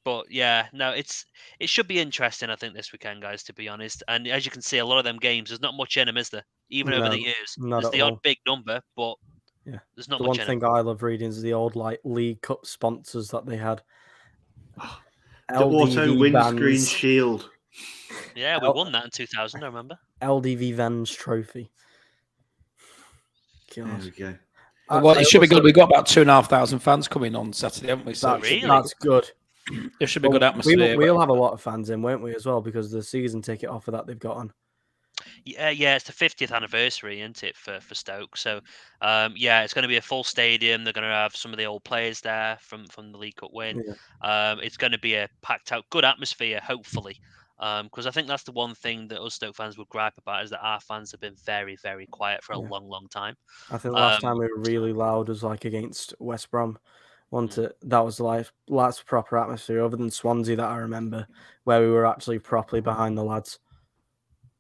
But yeah, no, it should be interesting. I think this weekend, guys. To be honest, and as you can see, a lot of them games, there's not much in them, is there? Even over the no, years, not there's at the odd all. big number, but Yeah, there's not the much one in them. thing I love reading is the old like League Cup sponsors that they had. The auto LDV windscreen Vans, shield. Yeah, we won that in 2000. I remember. LDV Vans trophy. There God. we go. Well, it should be good. We've got about 2,500 fans coming on Saturday, haven't we? So That's good. it should be good atmosphere. We'll have a lot of fans in, won't we, as well, because the season ticket offer that they've got on. Yeah, it's the 50th anniversary, isn't it, for Stoke? So, yeah, it's going to be a full stadium. They're going to have some of the old players there from the League Cup win. Yeah. It's going to be a packed out, good atmosphere, hopefully. Because I think that's the one thing that us Stoke fans would gripe about is that our fans have been very, very quiet for a long, long time. I think the last time we were really loud was like against West Brom. That was the last proper atmosphere, other than Swansea that I remember, where we were actually properly behind the lads.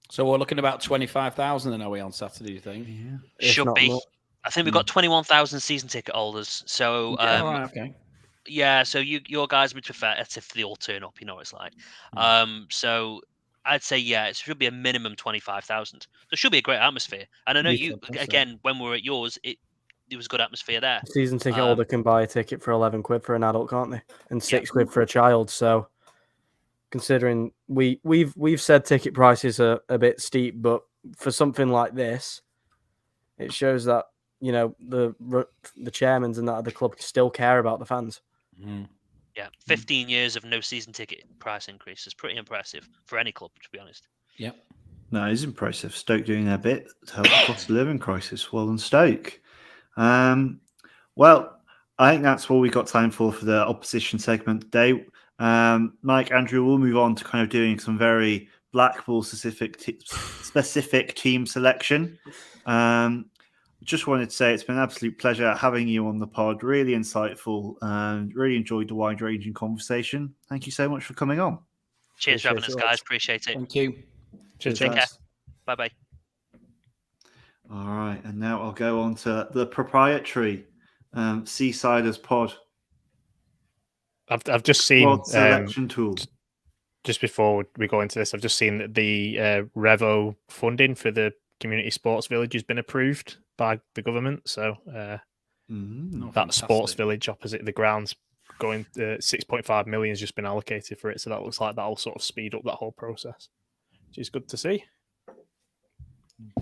So we're looking about 25,000, then, are we, on Saturday, do you think? Yeah. Should be. More. I think we've got 21,000 season ticket holders. So, Okay. yeah, so your guys would prefer that's if they all turn up, you know what it's like. So I'd say it should be a minimum 25,000. So it should be a great atmosphere. And I know you again when we were at yours, it was good atmosphere there. Season ticket holder can buy a ticket for 11 quid for an adult, can't they? And 6 quid for a child. So considering we've said ticket prices are a bit steep, but for something like this, it shows that the chairmans and that of the club still care about the fans. Yeah, 15 years of no season ticket price increase is pretty impressive for any club, to be honest. Yeah. No, it is impressive. Stoke doing their bit to help the cost of living crisis. Well done, Stoke. Well, I think that's all we got time for the opposition segment today. Mike, Andrew, we'll move on to kind of doing some very Blackpool specific team selection. Just wanted to say it's been an absolute pleasure having you on the pod. Really insightful and really enjoyed the wide-ranging conversation. Thank you so much for coming on. Cheers for having us, guys. Appreciate it. Thank you. Cheers. Take care. Bye-bye. All right, and now I'll go on to the proprietary Seasiders pod. I've just seen selection tool. Just before we go into this, I've just seen that the Revo funding for the community sports village has been approved by the government. So that sports village opposite the grounds going 6.5 million has just been allocated for it. So that looks like that'll sort of speed up that whole process, which is good to see.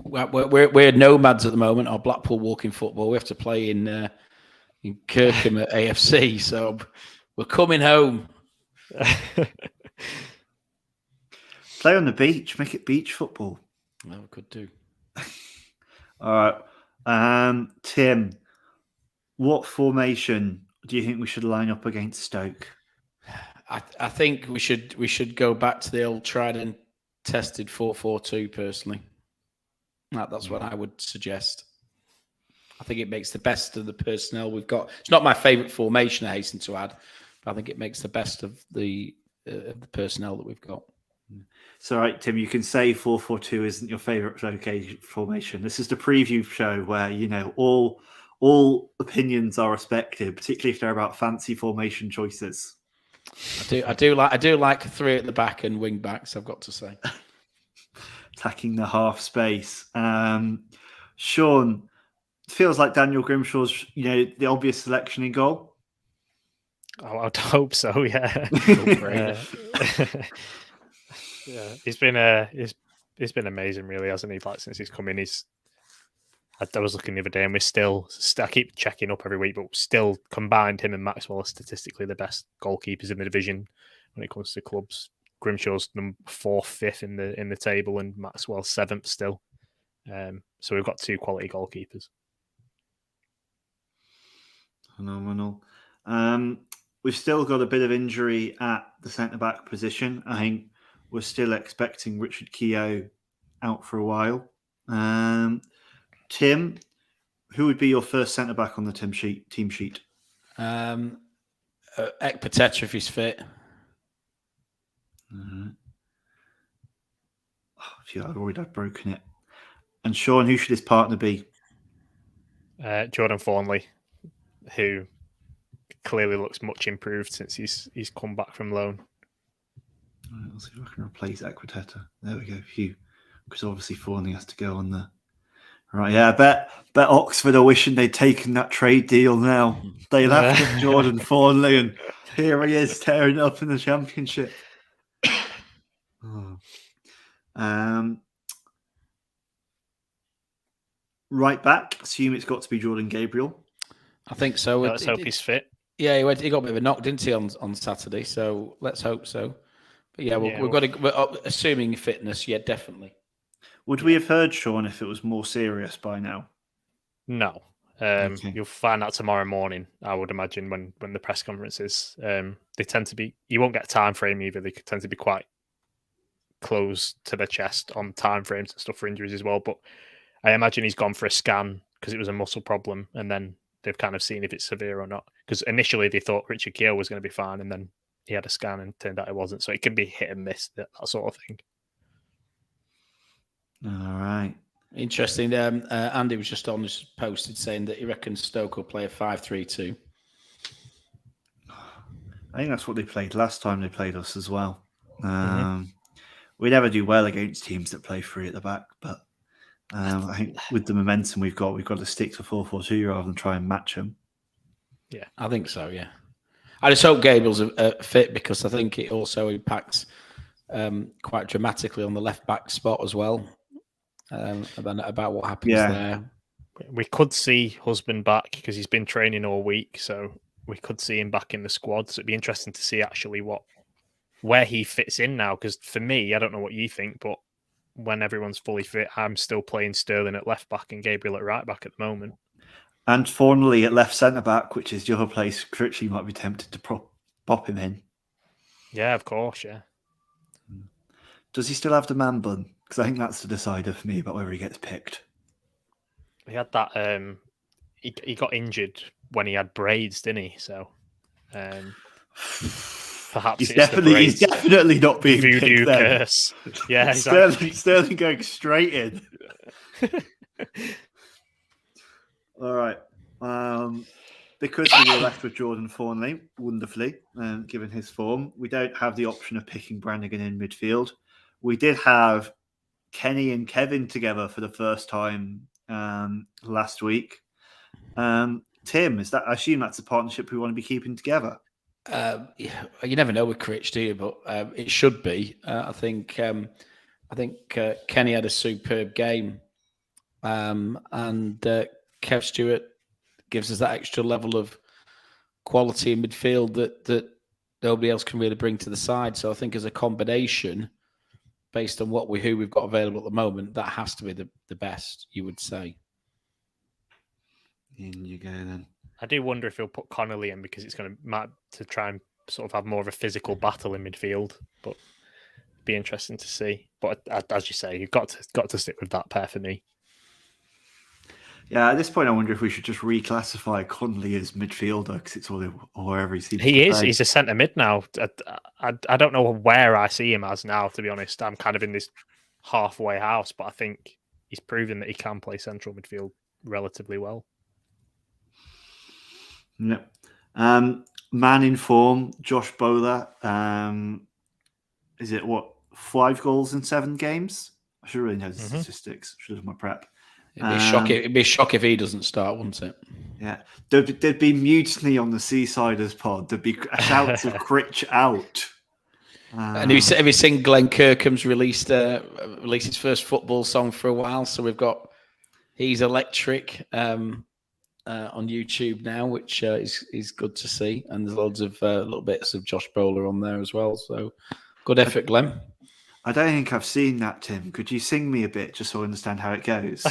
We're nomads at the moment. Our Blackpool walking football. We have to play in Kirkham at AFC. So we're coming home. Play on the beach. Make it beach football. Well, we could do. All right. Tim, what formation do you think we should line up against Stoke? I think we should go back to the old tried and tested 4-4-2 personally. That's what I would suggest. I think it makes the best of the personnel we've got. It's not my favourite formation, I hasten to add, but I think it makes the best of the personnel that we've got. It's all right, Tim. You can say 4-4-2 isn't your favourite formation. This is the preview show where all opinions are respected, particularly if they're about fancy formation choices. I do like 3 at the back and wing backs, I've got to say. Attacking the half space. Sean, feels like Daniel Grimshaw's the obvious selection in goal. Oh, I'd hope so. Yeah. Yeah, he's been amazing, really, hasn't he? Like since he's come in, I was looking the other day, and we're still. I keep checking up every week, but still combined, him and Maxwell are statistically the best goalkeepers in the division when it comes to clubs. Grimshaw's number 4th, 5th in the table, and Maxwell's 7th still. So we've got 2 quality goalkeepers. Phenomenal. We've still got a bit of injury at the centre-back position. I think we're still expecting Richard Keogh out for a while. Tim, who would be your first centre-back on the team sheet? Ekpiteta if he's fit. I've already broken it. And Sean, who should his partner be? Jordan Thornley, who clearly looks much improved since he's come back from loan. Right, let's see if I can replace Ekpiteta. There we go. Phew. Because obviously Thornley has to go on the... Right, yeah, I bet Oxford are wishing they'd taken that trade deal now. They left with Jordan Thornley, and here he is tearing up in the Championship. Right back, assume it's got to be Jordan Gabriel. I think so. Let's hope he's fit. Yeah, he got a bit of a knock, didn't he, on Saturday? So let's hope so. But yeah, we've got to, assuming fitness, yeah, definitely. Would we have heard, Sean, if it was more serious by now? No. Okay. You'll find out tomorrow morning, I would imagine, when the press conference is. They tend to be, you won't get a time frame either. They tend to be quite close to the chest on time frames and stuff for injuries as well. But I imagine he's gone for a scan because it was a muscle problem, and then they've kind of seen if it's severe or not. Because initially they thought Richard Keogh was going to be fine, and then he had a scan and turned out it wasn't. So it can be hit and miss, that sort of thing. All right. Interesting. Andy was just on his posted saying that he reckons Stoke will play a 5-3-2. I think that's what they played last time they played us as well. We never do well against teams that play three at the back, but I think with the momentum we've got to stick to 4-4-2 rather than try and match them. Yeah, I think so, yeah. I just hope Gabriel's fit, because I think it also impacts quite dramatically on the left-back spot as well. About what happens there. We could see Husband back because he's been training all week, so we could see him back in the squad. So it'd be interesting to see actually where he fits in now. Because for me, I don't know what you think, but when everyone's fully fit, I'm still playing Sterling at left back and Gabriel at right back at the moment. And Thornley at left centre back, which is the other place Critchley might be tempted to pop him in. Yeah, of course, yeah. Does he still have the man bun? Because I think that's the decider for me about whether he gets picked. He had that. He got injured when he had braids, didn't he? So perhaps he's definitely not being voodoo picked curse. Yeah, exactly. Sterling going straight in. All right. Because we were left with Jordan Thornley, wonderfully, given his form, we don't have the option of picking Brannigan in midfield. We did have Kenny and Kevin together for the first time last week. Tim, I assume that's a partnership we want to be keeping together? You never know with Critch, do you? But it should be. I think Kenny had a superb game, and Kev Stewart gives us that extra level of quality in midfield that nobody else can really bring to the side. So I think as a combination, based on who we've got available at the moment, that has to be the best, you would say. In you go then. I do wonder if he'll put Connolly in because it's going to try and sort of have more of a physical battle in midfield, but it'd be interesting to see. But as you say, you've got to stick with that pair for me. Yeah, at this point, I wonder if we should just reclassify Connolly as midfielder because it's all wherever he seems. He is. He's a centre mid now. I don't know where I see him as now. To be honest, I'm kind of in this halfway house, but I think he's proven that he can play central midfield relatively well. Yep. Man in form, Josh Bowler. Is it 5 goals in 7 games? I should really know the statistics. Should have my prep. It'd be a shock if he doesn't start, wouldn't it? Yeah. There'd be mutiny on the Seasiders pod. There'd be shouts of Critch out. And have you seen Glenn Kirkham's released his first football song for a while? So we've got He's Electric on YouTube now, which is good to see. And there's loads of little bits of Josh Bowler on there as well. So good effort, Glenn. I don't think I've seen that, Tim. Could you sing me a bit just so I understand how it goes?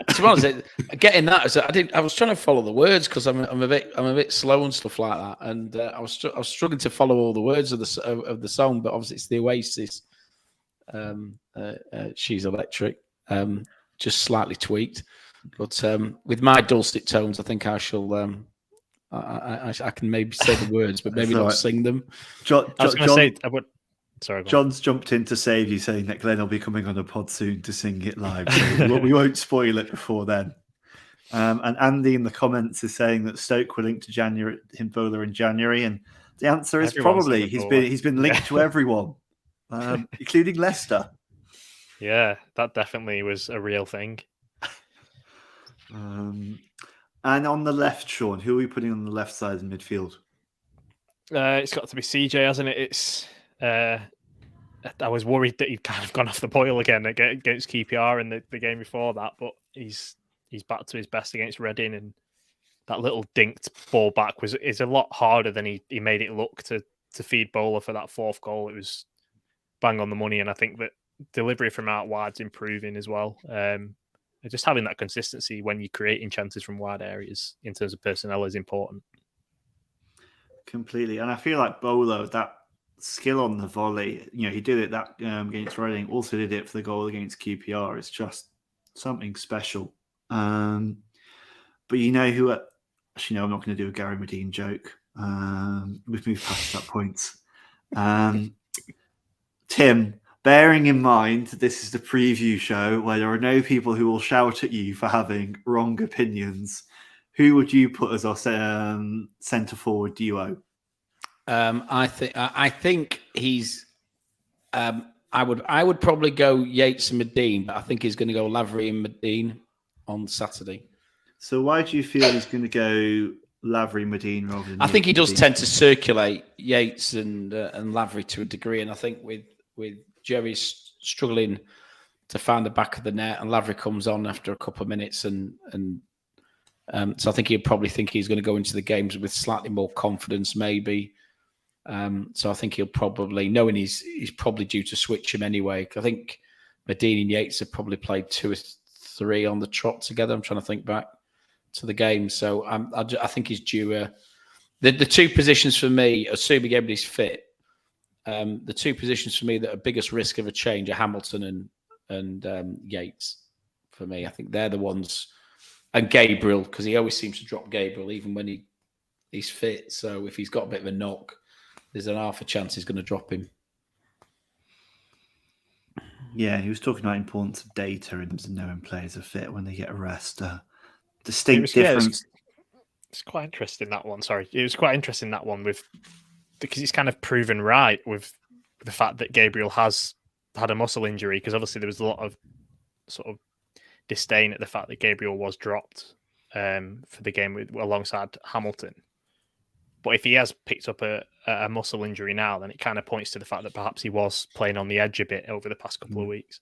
to be honest, getting that, I was trying to follow the words because I'm a bit slow and stuff like that, and I was struggling to follow all the words of the song. But obviously, it's the Oasis. She's Electric, just slightly tweaked, but with my dulcet tones, I think I shall. I can maybe say the words, but maybe not sing them. I was going to say, I would. Sorry, John's jumped in to save you, saying that Glenn will be coming on a pod soon to sing it live. So we won't spoil it before then. And Andy in the comments is saying that Stoke were linked to Himbola in January, and the answer is probably he's been linked to everyone, including Leicester. Yeah, that definitely was a real thing. And on the left, Sean, who are we putting on the left side of the midfield? It's got to be CJ, hasn't it? It's. I was worried that he'd kind of gone off the boil again against QPR in the game before that, but he's back to his best against Reading, and that little dinked ball back is a lot harder than he made it look to feed Bowler for that fourth goal. It was bang on the money, and I think that delivery from out wide's improving as well. Just having that consistency when you're creating chances from wide areas in terms of personnel is important. Completely, and I feel like Bowler, that skill on the volley, he did it that against Reading, also did it for the goal against QPR. It's just something special. But who? Actually, no, I'm not going to do a Gary Medine joke. We've moved past that point. Tim, bearing in mind this is the preview show where there are no people who will shout at you for having wrong opinions, who would you put as our centre forward duo? I think he's. I would probably go Yates and Medine, but I think he's going to go Lavery and Medine on Saturday. So why do you feel he's going to go Lavery, Medine rather than? I think he does Medine? tend to circulate Yates and Lavery to a degree, and I think with Jerry's struggling to find the back of the net, and Lavery comes on after a couple of minutes, and so I think he'd probably think he's going to go into the games with slightly more confidence, maybe. So I think he'll probably, knowing he's probably due to switch him anyway. I think Medine and Yates have probably played 2 or 3 on the trot together. I'm trying to think back to the game. So I think he's due. The 2 positions for me, assuming everybody's fit, the 2 positions for me that are biggest risk of a change are Hamilton and Yates. For me, I think they're the ones, and Gabriel, because he always seems to drop Gabriel even when he's fit. So if he's got a bit of a knock, there's an half a chance he's going to drop him. Yeah, he was talking about importance of data and knowing players are fit when they get a rest. Distinct difference. It's quite interesting, that one. Sorry, it was quite interesting, that one, because it's kind of proven right with the fact that Gabriel has had a muscle injury, because obviously there was a lot of sort of disdain at the fact that Gabriel was dropped for the game alongside Hamilton. But if he has picked up a muscle injury now, then it kind of points to the fact that perhaps he was playing on the edge a bit over the past couple of weeks.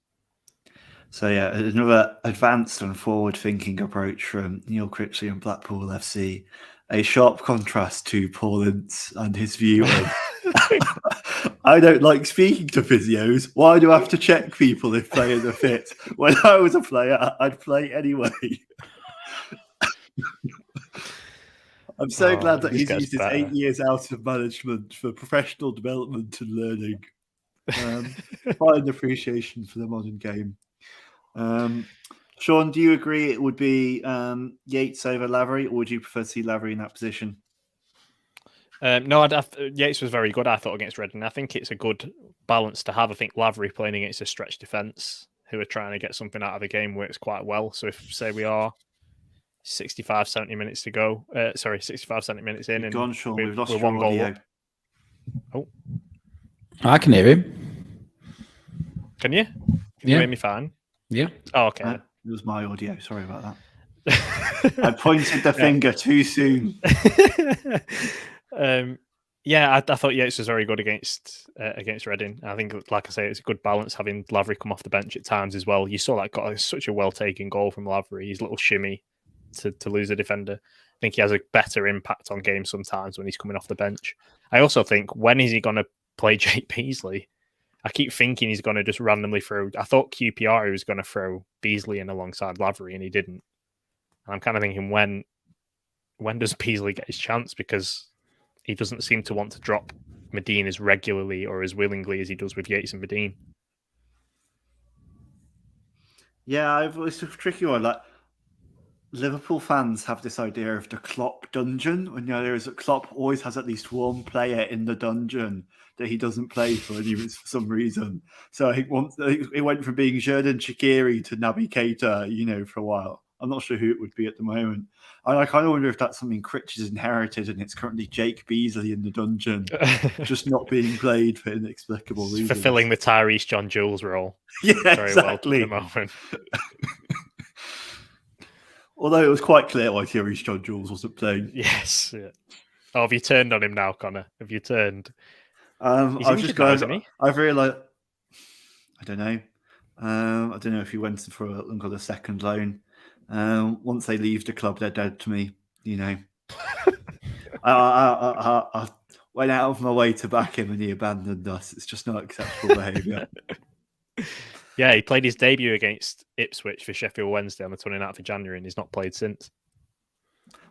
So yeah, another advanced and forward-thinking approach from Neil Critchley and Blackpool FC. A sharp contrast to Paul Ince and his view of I don't like speaking to physios. Why do I have to check people if players are fit? When I was a player, I'd play anyway. I'm so glad that he's used his 8 years out of management for professional development and learning. Fine appreciation for the modern game. Sean, do you agree it would be Yates over Lavery, or would you prefer to see Lavery in that position? No, Yates was very good, I thought, against Reading. I think it's a good balance to have. I think Lavery playing against a stretch defence who are trying to get something out of the game works quite well. So if, say, we are 65, 70 minutes to go. 65, 70 minutes in. You're gone, Sean. We've lost your audio. Oh. I can hear him. Can you? Can you hear me fine? Yeah. Oh, okay. It was my audio. Sorry about that. I pointed the finger too soon. I thought Yates was very good against Reading. I think, like I say, it's a good balance having Lavery come off the bench at times as well. You saw that got such a well-taken goal from Lavery. His little shimmy to lose a defender. I think he has a better impact on games sometimes when he's coming off the bench. I also think, when is he going to play Jake Beasley? I keep thinking he's going to just randomly throw. I thought QPR was going to throw Beasley in alongside Lavery, and he didn't. And I'm kind of thinking, when does Beasley get his chance? Because he doesn't seem to want to drop Medine as regularly or as willingly as he does with Yates and Medine. Yeah, it's a tricky one. Like, Liverpool fans have this idea of the Klopp dungeon, when Klopp always has at least one player in the dungeon that he doesn't play for for some reason. So I think once it went from being Xherdan Shaqiri to Naby Keita, for a while. I'm not sure who it would be at the moment. And I kind of wonder if that's something Critch has inherited, and it's currently Jake Beasley in the dungeon, just not being played for inexplicable reasons. Fulfilling the Tyrese John Jules role. Yeah, very exactly. well at the moment. Although it was quite clear why Tyrese John Jules wasn't playing. Yes. Yeah. Oh, have you turned on him now, Connor? Have you turned? I've just gone. I've realised. I don't know. I don't know if he went for a second loan. Once they leave the club, they're dead to me. I went out of my way to back him, and he abandoned us. It's just not acceptable behaviour. Yeah, he played his debut against Ipswich for Sheffield Wednesday on the 29th of January, and he's not played since.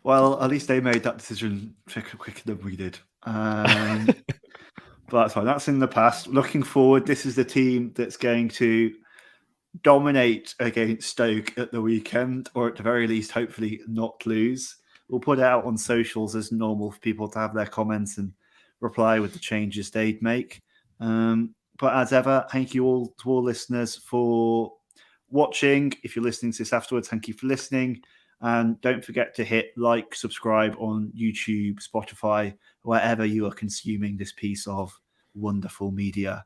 Well, at least they made that decision quicker than we did. But that's fine. That's in the past. Looking forward, this is the team that's going to dominate against Stoke at the weekend, or at the very least, hopefully not lose. We'll put it out on socials as normal for people to have their comments and reply with the changes they'd make. But as ever, thank you all to all listeners for watching. If you're listening to this afterwards, thank you for listening. And don't forget to hit like, subscribe on YouTube, Spotify, wherever you are consuming this piece of wonderful media.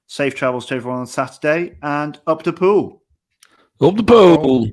Safe travels to everyone on Saturday, and up the pool. Up the pool.